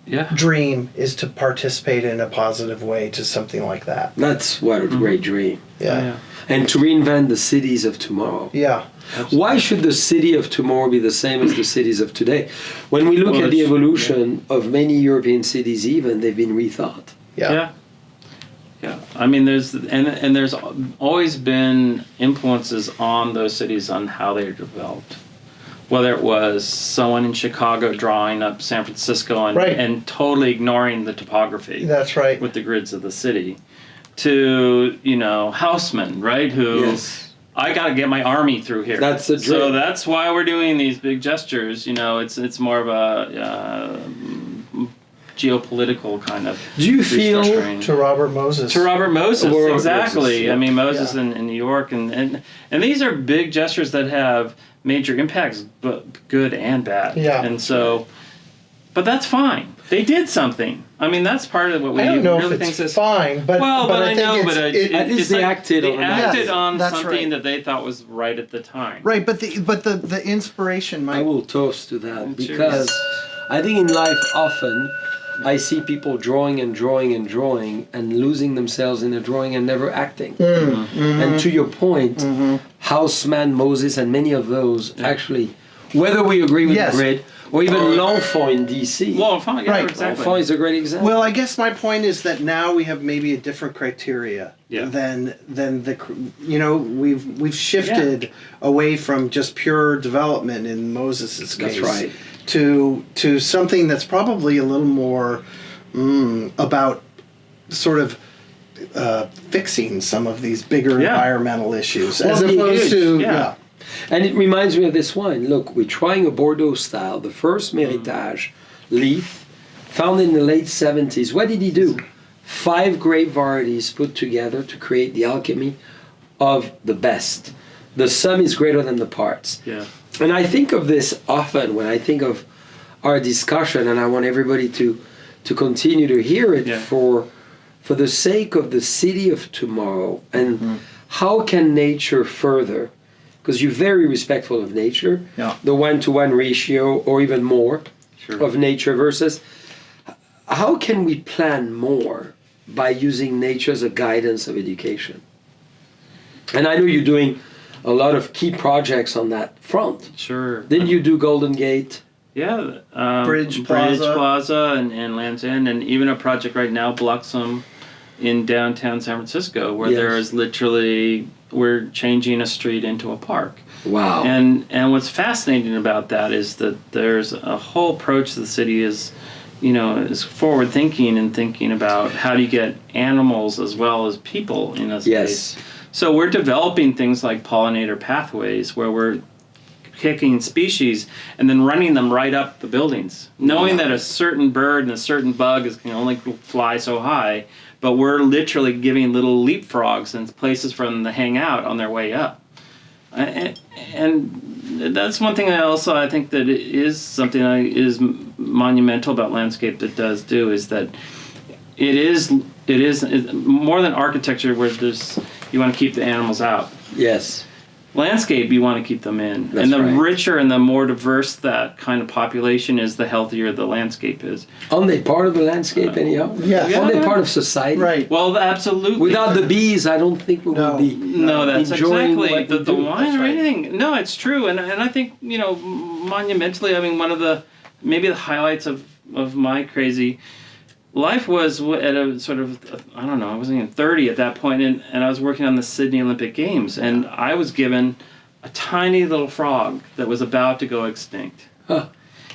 Yeah. dream is to participate in a positive way to something like that. That's what a great dream. Yeah. And to reinvent the cities of tomorrow. Yeah. Why should the city of tomorrow be the same as the cities of today? When we look Well, at the it's- evolution of many European cities even, they've been rethought. Yeah. Yeah. Yeah. I mean, there's always been influences on those cities on how they're developed. Whether it was someone in Chicago drawing up San Francisco and, Right. and totally ignoring the topography That's right. with the grids of the city, to Haussmann, right? Who Yes. I got to get my army through here. That's the So dream. that's why we're doing these big gestures. It's more of a geopolitical kind of. Do you feel restructuring. To Robert Moses. To Robert Moses, Robert exactly. Moses, yeah. I mean, Moses Yeah. in New York, and these are big gestures that have major impacts, but good and bad. Yeah. And so, but that's fine. They did something. I mean, that's part of what we I don't know really if think it's fine, but well, but I think know, it's, but At least it's they like acted they on it. acted Yes, on that's something right. that they thought was right at the time. right. But the inspiration I might. will toast to that I'm because I think in life often I see people drawing and drawing and drawing and losing themselves in the drawing and never acting. And to your point, Haussmann, Moses, and many of those actually, whether we agree with Yes. the grid or even L'Enfant in DC. Well, fine, yeah, Right. exactly. L'Enfant is a great example. Well, I guess my point is that now we have maybe a different criteria Yeah. than the we've shifted away from just pure development in Moses's case. That's right. To something that's probably a little more about sort of fixing some of these bigger Yeah. environmental issues as Well, opposed to yeah. And it reminds me of this wine. Look, we're trying a Bordeaux style, the first Méritage leaf, found in the late 70s. What did he do? 5 grape varieties put together to create the alchemy of the best. The sum is greater than the parts. Yeah. And I think of this often when I think of our discussion, and I want everybody to continue to hear it Yeah. for the sake of the city of tomorrow and how can nature further, because you're very respectful of nature, the 1-to-1 ratio or even more of nature versus, how can we plan more by using nature as a guidance of education? And I know you're doing a lot of key projects on that front. Sure. Didn't you do Golden Gate? Yeah. Bridge Plaza and Land's End, and even a project right now, Bluxom, in downtown San Francisco, where there is literally, we're changing a street into a park. Wow. And what's fascinating about that is that there's a whole approach to the city is forward thinking and thinking about how do you get animals as well as people in a space. So we're developing things like pollinator pathways where we're picking species and then running them right up the buildings, knowing that a certain bird and a certain bug can only fly so high, but we're literally giving little leapfrogs and places for them to hang out on their way up. And that's one thing I think that is something that is monumental about landscape that does do is that it is more than architecture where you want to keep the animals out. Yes. Landscape, you want to keep them in. That's and the right. richer and the more diverse that kind of population is, the healthier the landscape is. Aren't they part of the landscape anyhow? Yeah. Aren't they part of society? Right. Well, absolutely. Without the bees, I don't think we would be No, that's enjoying exactly what we the do. wine That's or right. anything. No, it's true, and I think monumentally. I mean, one of the maybe the highlights of my crazy life was at a sort of I don't know. I wasn't even 30 at that point, and I was working on the Sydney Olympic Games, and I was given a tiny little frog that was about to go extinct,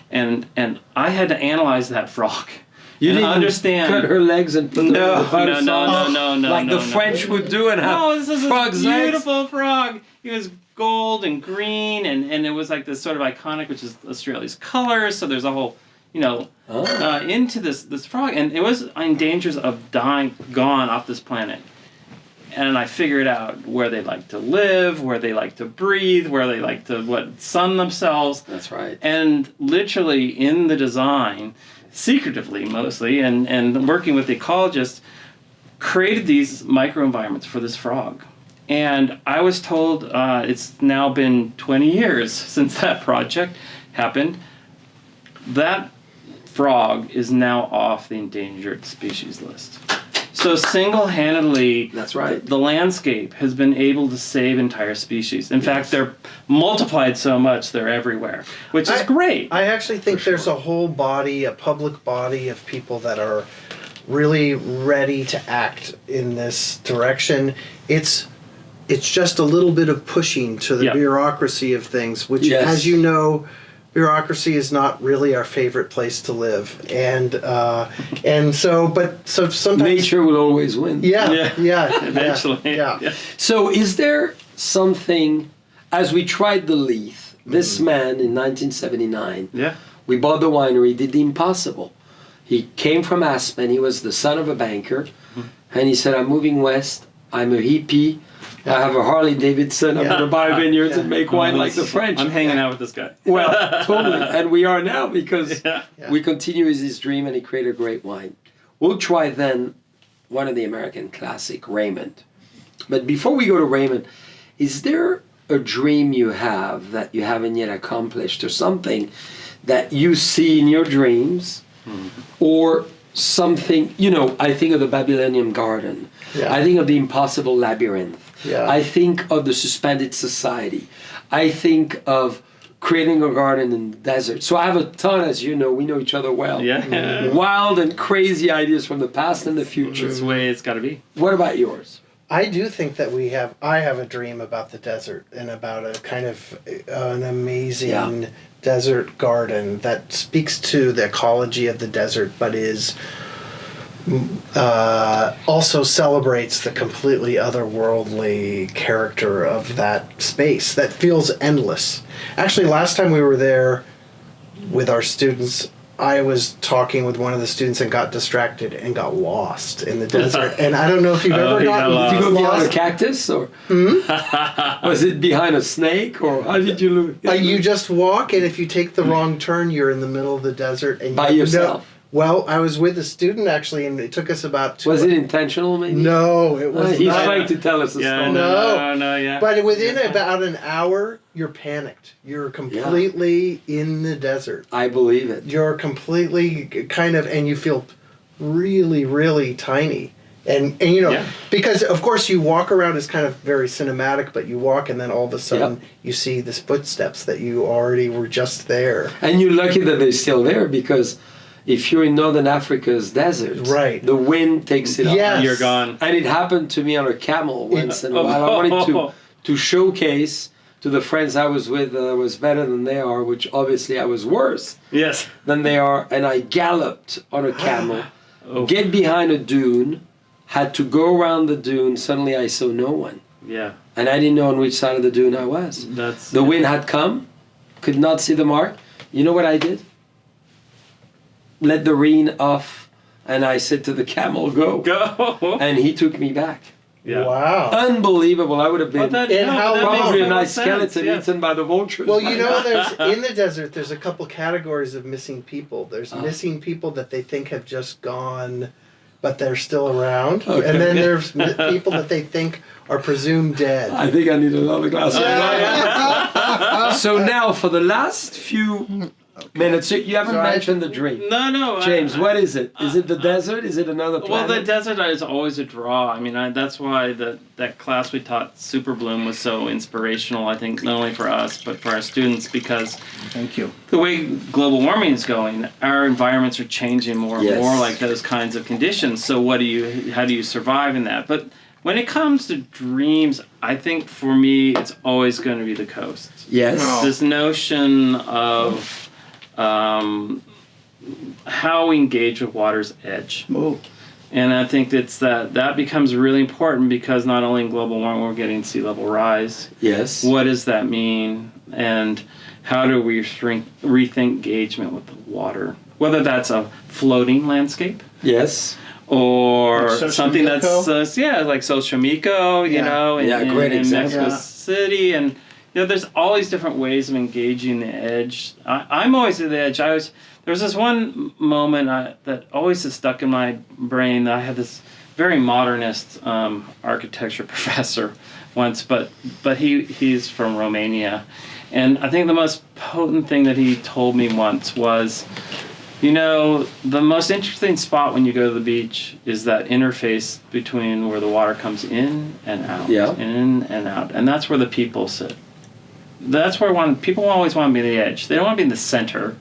and I had to analyze that frog. You didn't understand. cut her legs and put them in the butter sauce No, like the French would do and have this is frog's a legs. beautiful frog. He was gold and green, and it was like this sort of iconic, which is Australia's colors. So there's a whole, into this frog, and it was in dangers of gone off this planet. And I figured out where they like to live, where they like to breathe, where they like to sun themselves. That's right. And literally in the design, secretively mostly, and working with the ecologists, created these microenvironments for this frog. And I was told it's now been 20 years since that project happened. That frog is now off the endangered species list. So single-handedly, That's right. the landscape has been able to save entire species. In fact, they're multiplied so much they're everywhere, which is great. I actually think there's a whole body, a public body of people that are really ready to act in this direction. It's just a little bit of pushing to the bureaucracy of things, which, as you know, bureaucracy is not really our favorite place to live, and so sometimes Nature will always win. Eventually. Yeah. So is there something, as we tried the Leith, this man in 1979, we bought the winery, did the impossible. He came from Aspen, he was the son of a banker, and he said, I'm moving west, I'm a hippie, I have a Harley Davidson, I'm going to buy vineyards and make wine like the French. I'm hanging out with this guy. Well, totally. And we are now because we continue with his dream and he created a great wine. We'll try then one of the American classic, Raymond. But before we go to Raymond, is there a dream you have that you haven't yet accomplished or something that you see in your dreams or something, I think of the Babylonian Garden. I think of the Impossible Labyrinth. I think of the Suspended Society. I think of creating a garden in the desert. So I have a ton, as you know, we know each other well. Wild and crazy ideas from the past and the future. That's the way it's got to be. What about yours? I do think that I have a dream about the desert and about a kind of an amazing desert garden that speaks to the ecology of the desert, but is also celebrates the completely otherworldly character of that space that feels endless. Actually, last time we were there with our students, I was talking with one of the students and got distracted and got lost in the desert. And I don't know if you've ever gotten lost. Did you go behind a cactus, or was it behind a snake, or how did you lose? You just walk, and if you take the wrong turn, you're in the middle of the desert and By yourself. Well, I was with a student actually, and it took us about 2 Was it intentional, maybe? No, it was He's not. trying to tell us a Yeah, story. no, yeah. But within about an hour, you're panicked. You're completely in the desert. I believe it. You're completely kind of, and you feel really, really tiny. And you know, because of course you walk around is kind of very cinematic, but you walk and then all of a sudden you see these footsteps that you already were just there. And you're lucky that they're still there, because if you're in northern Africa's desert, Right. the wind takes it Yes. off. You're gone. And it happened to me on a camel once in a while. I wanted to showcase to the friends I was with that I was better than they are, which obviously I was worse Yes. than they are. And I galloped on a camel, get behind a dune, had to go around the dune. Suddenly I saw no one. Yeah. And I didn't know on which side of the dune I was. The wind had come, could not see the mark. You know what I did? Let the rein off, and I said to the camel, go. Go. And he took me back. Yeah. Wow. Unbelievable. I would have been And how that long? makes probably a total nice sense, skeleton yes. eaten by the vultures. Well, you know, there's in the desert. There's a couple categories of missing people. There's missing people that they think have just gone, but they're still around, Okay. and then there's people that they think are presumed dead. I think I need another glass of wine. So now, for the last few minutes, you haven't So I- mentioned the dream. No. James, what is it? Is it the desert? Is it another Well, planet? the desert is always a draw. I mean, that's why that class we taught, Super Bloom, was so inspirational, I think, not only for us, but for our students, because Thank you. the way global warming is going, our environments are changing more and Yes. more like those kinds of conditions. So how do you survive in that? But when it comes to dreams, I think for me, it's always going to be the coast. Yes. This notion of how we engage with water's edge. Oh. And I think that becomes really important, because not only in global warming we're getting sea level rise. Yes. What does that mean? And how do we rethink engagement with the water? Whether that's a floating landscape Yes. or Like something that's Xochimilco? like Xochimilco, you know, great in example. Mexico Yeah. City, and there's all these different ways of engaging the edge. I'm always at the edge. There was this one moment that always has stuck in my brain. I had this very modernist architecture professor once, but he's from Romania, and I think the most potent thing that he told me once was, the most interesting spot when you go to the beach is that interface between where the water comes in and out, in and out, and that's where the people sit. That's where people always want to be the edge. They don't want to be in the center.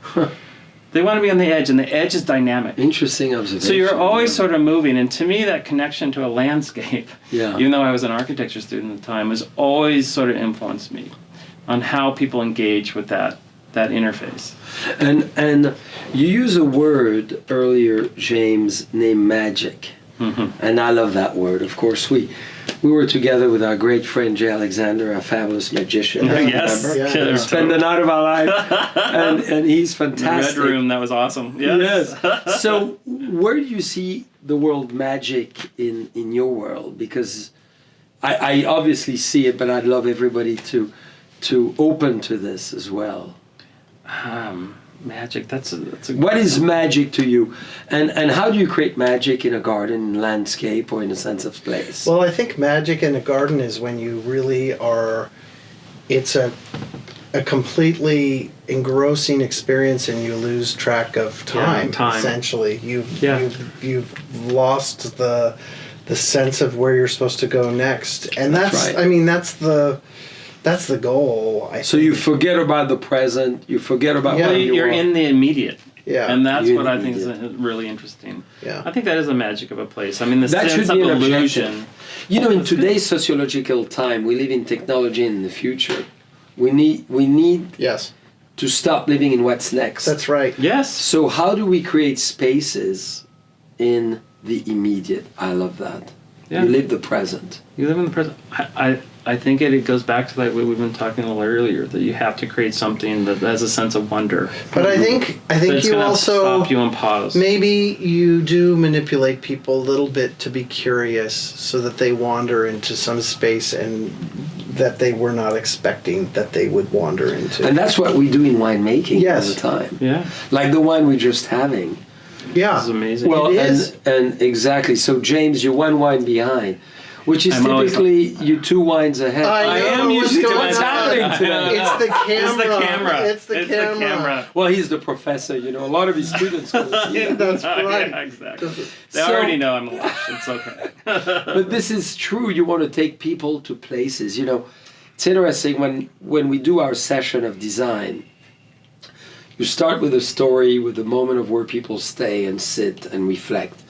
They want to be on the edge, and the edge is dynamic. Interesting observation. So you're always sort of moving, and to me, that connection to a landscape, even though I was an architecture student at the time, has always sort of influenced me on how people engage with that interface. And you use a word earlier, James, named magic. Mm-hmm. And I love that word. Of course, we were together with our great friend Jay Alexander, a fabulous magician. Yes. Remember? Yeah. Spend the night of our life. and he's fantastic. Red Room, that was awesome. Yes. So where do you see the word magic in your world? Because I obviously see it, but I'd love everybody to open to this as well. Magic, that's a What is magic to you? And how do you create magic in a garden, landscape, or in a sense of place? Well, I think magic in a garden is when you really are. It's a completely engrossing experience, and you lose track of time. time. Essentially, you've lost the sense of where you're supposed to go next, and that's right. I mean that's the goal. So you forget about the present. You forget about where you you're are. in the immediate. Yeah. And that's You're what in I the think is immediate. really interesting. Yeah. I think that is the magic of a place. I mean, the That sense should of be an illusion. objective. In today's sociological time, we live in technology and in the future. We need Yes, to stop living in what's next. that's right. Yes. So how do we create spaces in the immediate? I love that. Yeah. You live the present. You live in the present. I think it goes back to that way we've been talking a little earlier, that you have to create something that has a sense of wonder. But I think That's you gonna also stop you and pause. maybe you do manipulate people a little bit to be curious, so that they wander into some space and that they were not expecting that they would wander into. And that's what we do in winemaking Yes. all the time. Yeah. Like the wine we're just having. Yeah. This is amazing. Well, It is. and exactly. So, James, you're one wine behind, which is I'm always- typically you 2 wines ahead. I am know usually what's doing going that. on. What's happening today? It's the camera. It's the camera. It's the camera. Well, he's the professor. You know, a lot of his students go to see him. That's right. Yeah, exactly. They So- already know I'm lush. It's okay. But this is true. You want to take people to places. You know, it's interesting when we do our session of design. You start with a story, with a moment of where people stay and sit and reflect.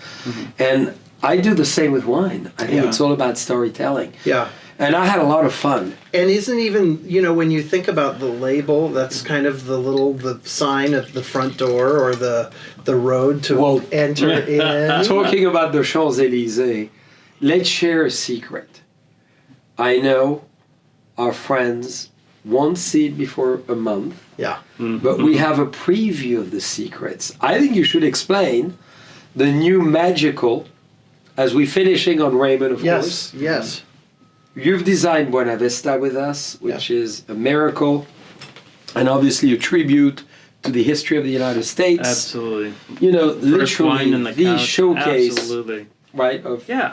And I do the same with wine. I think Yeah. it's all about storytelling. Yeah. And I had a lot of fun. And isn't even, when you think about the label, that's kind of the sign at the front door or the road to Well, enter in. Talking about the Champs-Élysées, let's share a secret. I know our friends won't see it before a month, Yeah. but we have a preview of the secrets. I think you should explain the new magical, as we're finishing on Raymond, of course. Yes. You've designed Buena Vista with us, which is a miracle, and obviously a tribute to the history of the United States. Absolutely. You know, First wine literally in the the couch. showcase, Absolutely. right? Of Yeah.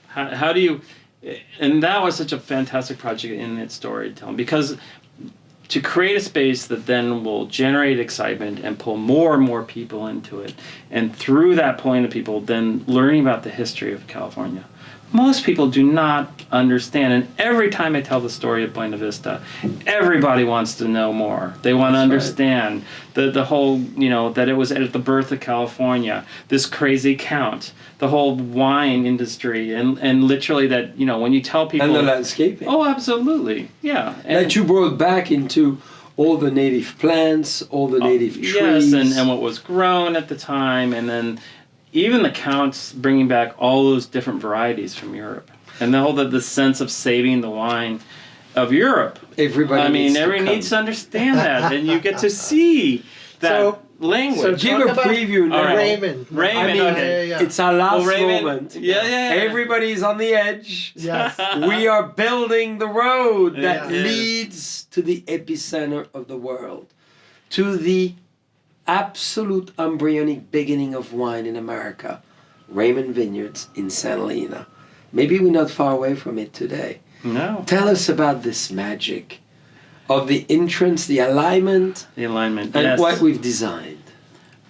How do you... And that was such a fantastic project in its storytelling, because to create a space that then will generate excitement and pull more and more people into it, and through that pulling of people, then learning about the history of California. Most people do not understand, and every time I tell the story of Buena Vista, everybody wants to know more. They want to understand the whole, that it was at the birth of California, this crazy count, the whole wine industry, and literally that, when you tell people... and the landscaping. Oh, absolutely, yeah. And, That you brought back into all the native plants, all the native trees. yes, and what was grown at the time, and then even the counts bringing back all those different varieties from Europe, and the sense of saving the wine of Europe. Everybody needs to come. needs to understand that, and you get to see that language. So Give talk a about preview now. All right. Raymond. Raymond, I mean, okay. Yeah. it's our last Raymond, moment. yeah. Everybody's on the edge. Yes. We are building the road that Yeah. leads to the epicenter of the world, to the absolute embryonic beginning of wine in America, Raymond Vineyards in Santa Elena. Maybe we're not far away from it today. No. Tell us about this magic of the entrance, the alignment, The alignment, and yes. what we've designed.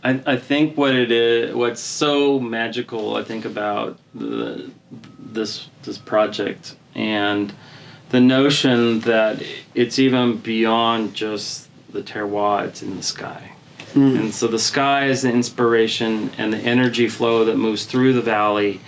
I think what it is, what's so magical, I think, about this project, and the notion that it's even beyond just the terroir, it's in the sky. And so the sky is the inspiration and the energy flow that moves through the valley,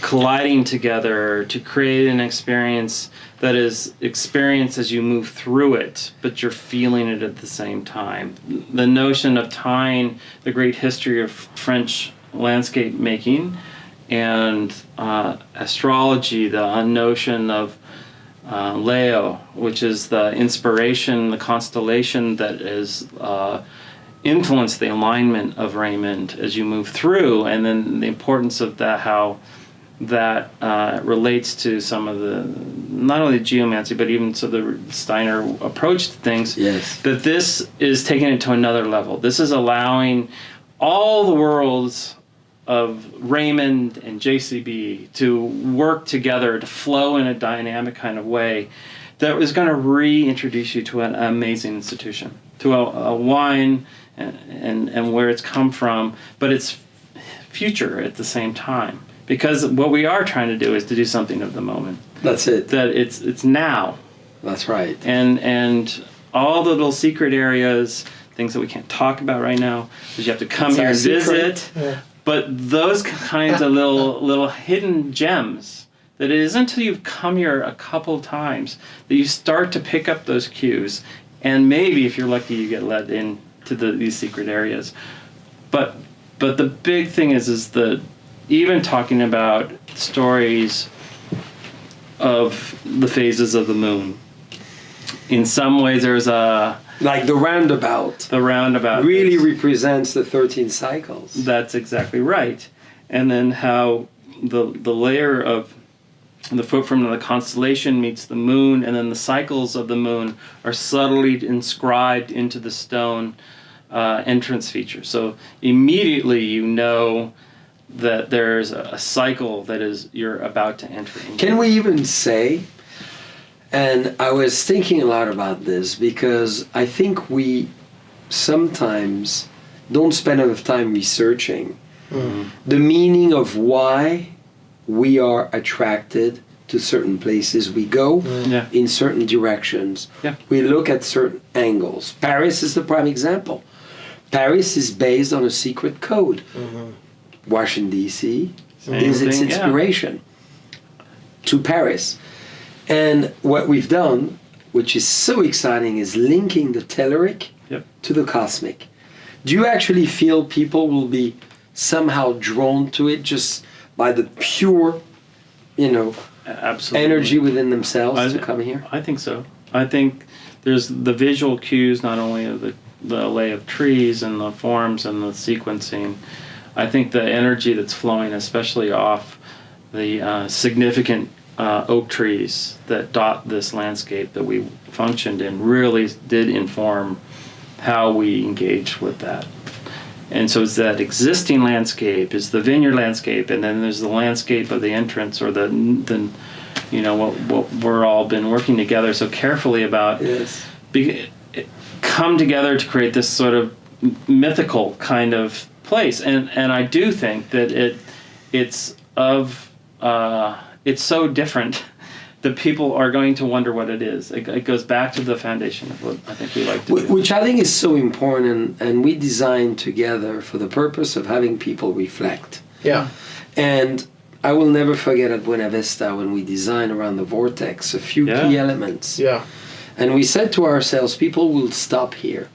colliding together to create an experience that is experienced as you move through it, but you're feeling it at the same time. The notion of tying the great history of French landscape making and astrology, the notion of Leo, which is the inspiration, the constellation that is influence the alignment of Raymond as you move through, and then the importance of that, how that relates to some of the, not only geomancy, but even so the Steiner approach to things. Yes. That this is taking it to another level. This is allowing all the worlds of Raymond and JCB to work together, to flow in a dynamic kind of way that is going to reintroduce you to an amazing institution, to a wine and where it's come from, but it's future at the same time. Because what we are trying to do is to do something of the moment. That's it. That it's now. That's right. And all the little secret areas, things that we can't talk about right now, because you have to come here and visit. Yeah. But those kinds of little hidden gems, that it isn't until you've come here a couple times that you start to pick up those cues, and maybe if you're lucky you get led into these secret areas. But the big thing is that even talking about stories of the phases of the moon, in some ways there's Like the roundabout the roundabout really is- represents the 13 cycles. That's exactly right. And then how the layer of the footprint of the constellation meets the moon, and then the cycles of the moon are subtly inscribed into the stone entrance feature. So immediately you know that there's a cycle that is you're about to enter into. Can we even say, and I was thinking a lot about this because I think we sometimes don't spend enough time researching the meaning of why we are attracted to certain places. We go in certain directions. Yeah. We look at certain angles. Paris is the prime example. Paris is based on a secret code. Washington, D.C. is its inspiration to Paris. And what we've done, which is so exciting, is linking the telluric to the cosmic. Do you actually feel people will be somehow drawn to it just by the pure, Absolutely. energy within themselves to come here? I think so. I think there's the visual cues, not only of the lay of trees and the forms and the sequencing. I think the energy that's flowing, especially off the significant oak trees that dot this landscape that we functioned in, really did inform how we engaged with that. And so it's that existing landscape, is the vineyard landscape, and then there's the landscape of the entrance, or the what we're all been working together so carefully about. Yes. Come together to create this sort of mythical kind of place, and I do think that it's so different that people are going to wonder what it is. It goes back to the foundation of what I think we like to do. Which I think is so important, and we designed together for the purpose of having people reflect. Yeah. And I will never forget at Buena Vista when we designed around the vortex a few key elements. Yeah. And we said to ourselves, people will stop here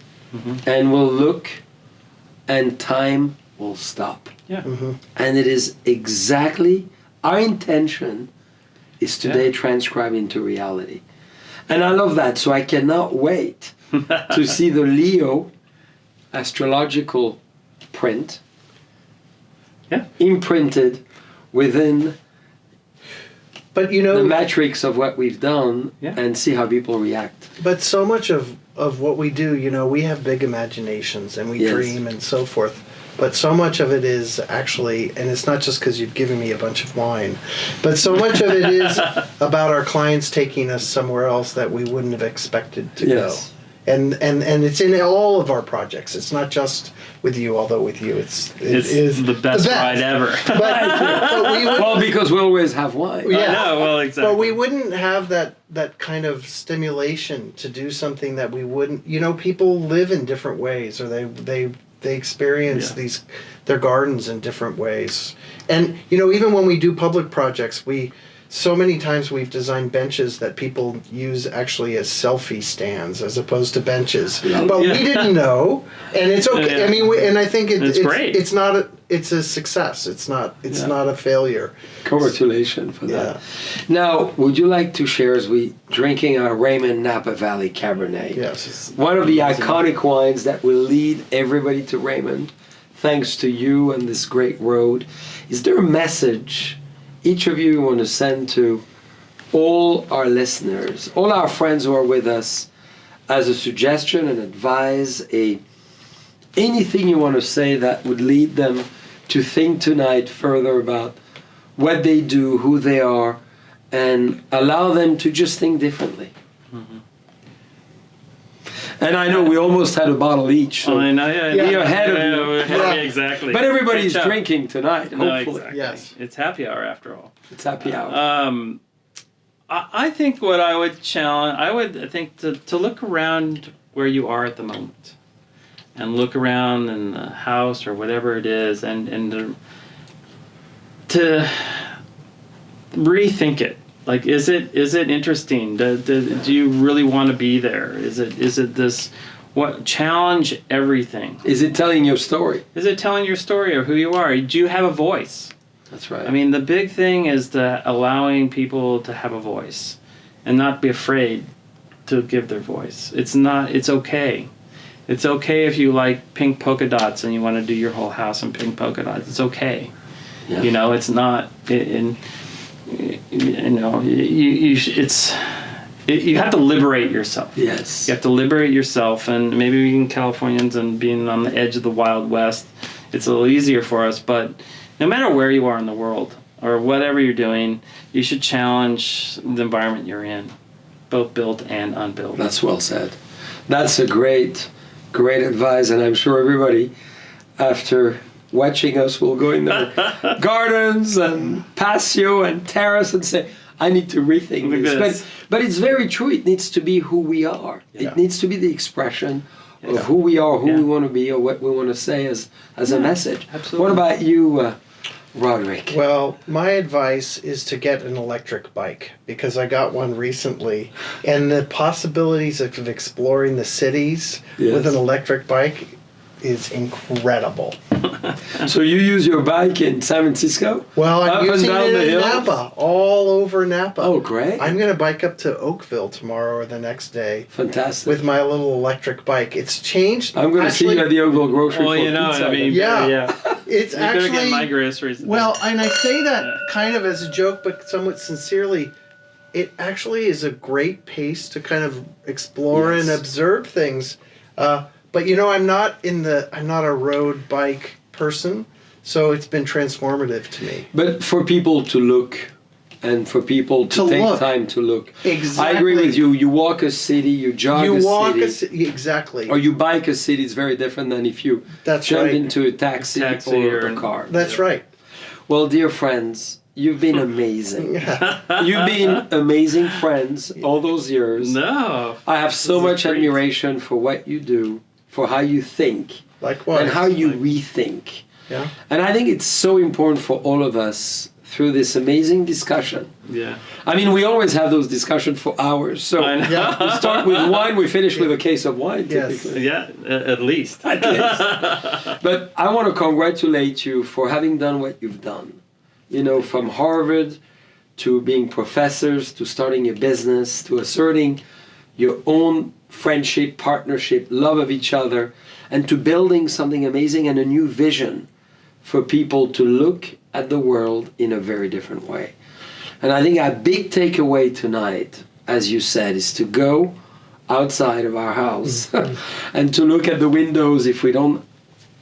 and will look, and time will stop. Yeah. And it is exactly our intention is today transcribed into reality. And I love that. So I cannot wait to see the Leo astrological print imprinted within But the metrics of what we've done and see how people react. But so much of what we do, we have big imaginations and we dream and so forth. But so much of it is actually, and it's not just because you've given me a bunch of wine, but so much of it is about our clients taking us somewhere else that we wouldn't have expected to go. And it's in all of our projects. It's not just with you, although with you it is the best ride ever. But we would, Well, because we always have wine. I know, well, exactly. But we wouldn't have that kind of stimulation to do something that we wouldn't. People live in different ways, or they experience their gardens in different ways. And even when we do public projects, so many times we've designed benches that people use actually as selfie stands as opposed to benches. But we didn't know, and it's okay. Yeah. I mean, and I think it's great. It's a success. It's not a failure. Congratulations for that. Now, would you like to share as we drinking our Raymond Napa Valley Cabernet? Yes. One of the iconic wines that will lead everybody to Raymond, thanks to you and this great road. Is there a message each of you want to send to all our listeners, all our friends who are with us, as a suggestion and advice, anything you want to say that would lead them to think tonight further about what they do, who they are, and allow them to just think differently? And I know we almost had a bottle each, so I know, be ahead of you. Exactly. But everybody's drinking tonight, No, hopefully. exactly. Yes. It's happy hour after all. It's happy hour. I think what I would challenge, I think to look around where you are at the moment, and look around in the house or whatever it is, and to rethink it. Like, is it interesting? Do you really want to be there? Is it this? What challenge everything? Is it telling your story? Is it telling your story or who you are? Do you have a voice? That's right. I mean, the big thing is allowing people to have a voice and not be afraid to give their voice. It's okay. It's okay if you like pink polka dots and you want to do your whole house in pink polka dots. It's okay. Yeah. It's not. It's you have to liberate yourself. Yes. You have to liberate yourself, and maybe being Californians and being on the edge of the Wild West, it's a little easier for us. But no matter where you are in the world or whatever you're doing, you should challenge the environment you're in, both built and unbuilt. That's well said. That's a great advice, and I'm sure everybody, after watching us, will go in their gardens and patio and terrace and say, I need to rethink this. But it's very true. It needs to be who we are. Yeah. It needs to be the expression of who we are, who we want to be, or what we want to say as a message. Absolutely. What about you, Roderick? Well, my advice is to get an electric bike because I got one recently, and the possibilities of exploring the cities with an electric bike is incredible. So you use your bike in San Francisco? Well, I'm Up and using down it the in hill? Napa, all over Napa. Oh, great. I'm going to bike up to Oakville tomorrow or the next day Fantastic. with my little electric bike. It's changed. I'm going to see you at the Oakville grocery Well, for you know, pizza. I mean, Yeah. It's You better get actually my groceries. well, and I say that kind of as a joke, but somewhat sincerely. It actually is a great pace to kind of explore and observe things. But you know, I'm not a road bike person, so it's been transformative to me. But for people to look and for people to take look. time to look. Exactly. I agree with you. You walk a city, you jog a city. Exactly. Or you bike a city. It's very different than if you That's jump right. into a taxi or a car. That's right. Well, dear friends, you've been amazing. You've been amazing friends all those years. No. I have so This is much great. admiration for what you do, for how you think, Likewise. and how you rethink. Yeah. And I think it's so important for all of us through this amazing discussion. Yeah. I mean, we always have those discussions for hours. So I know. Yeah. we start with wine, we finish with a case of wine, Yes. typically. Yeah, at least. At least. But I want to congratulate you for having done what you've done. You know, from Harvard to being professors, to starting a business, to asserting your own friendship, partnership, love of each other, and to building something amazing and a new vision for people to look at the world in a very different way. And I think our big takeaway tonight, as you said, is to go outside of our house and to look at the windows if we don't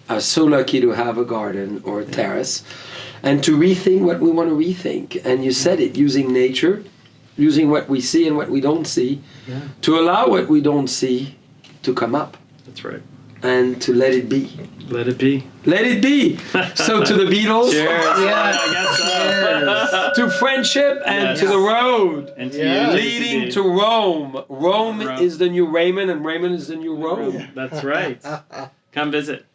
are so lucky to have a garden or a terrace, and to rethink what we want to rethink. And you said it, using nature, using what we see and what we don't see, to allow what we don't see to come up That's right. and to let it be. Let it be. Let it be. So to the Beatles, Cheers. Yeah. I guess so. to friendship, and Yes. to the road. And to Yeah. you, Leading JCB. to Rome. Rome Rome. is the new Raymond, and Raymond is the new Rome. That's right. Come visit.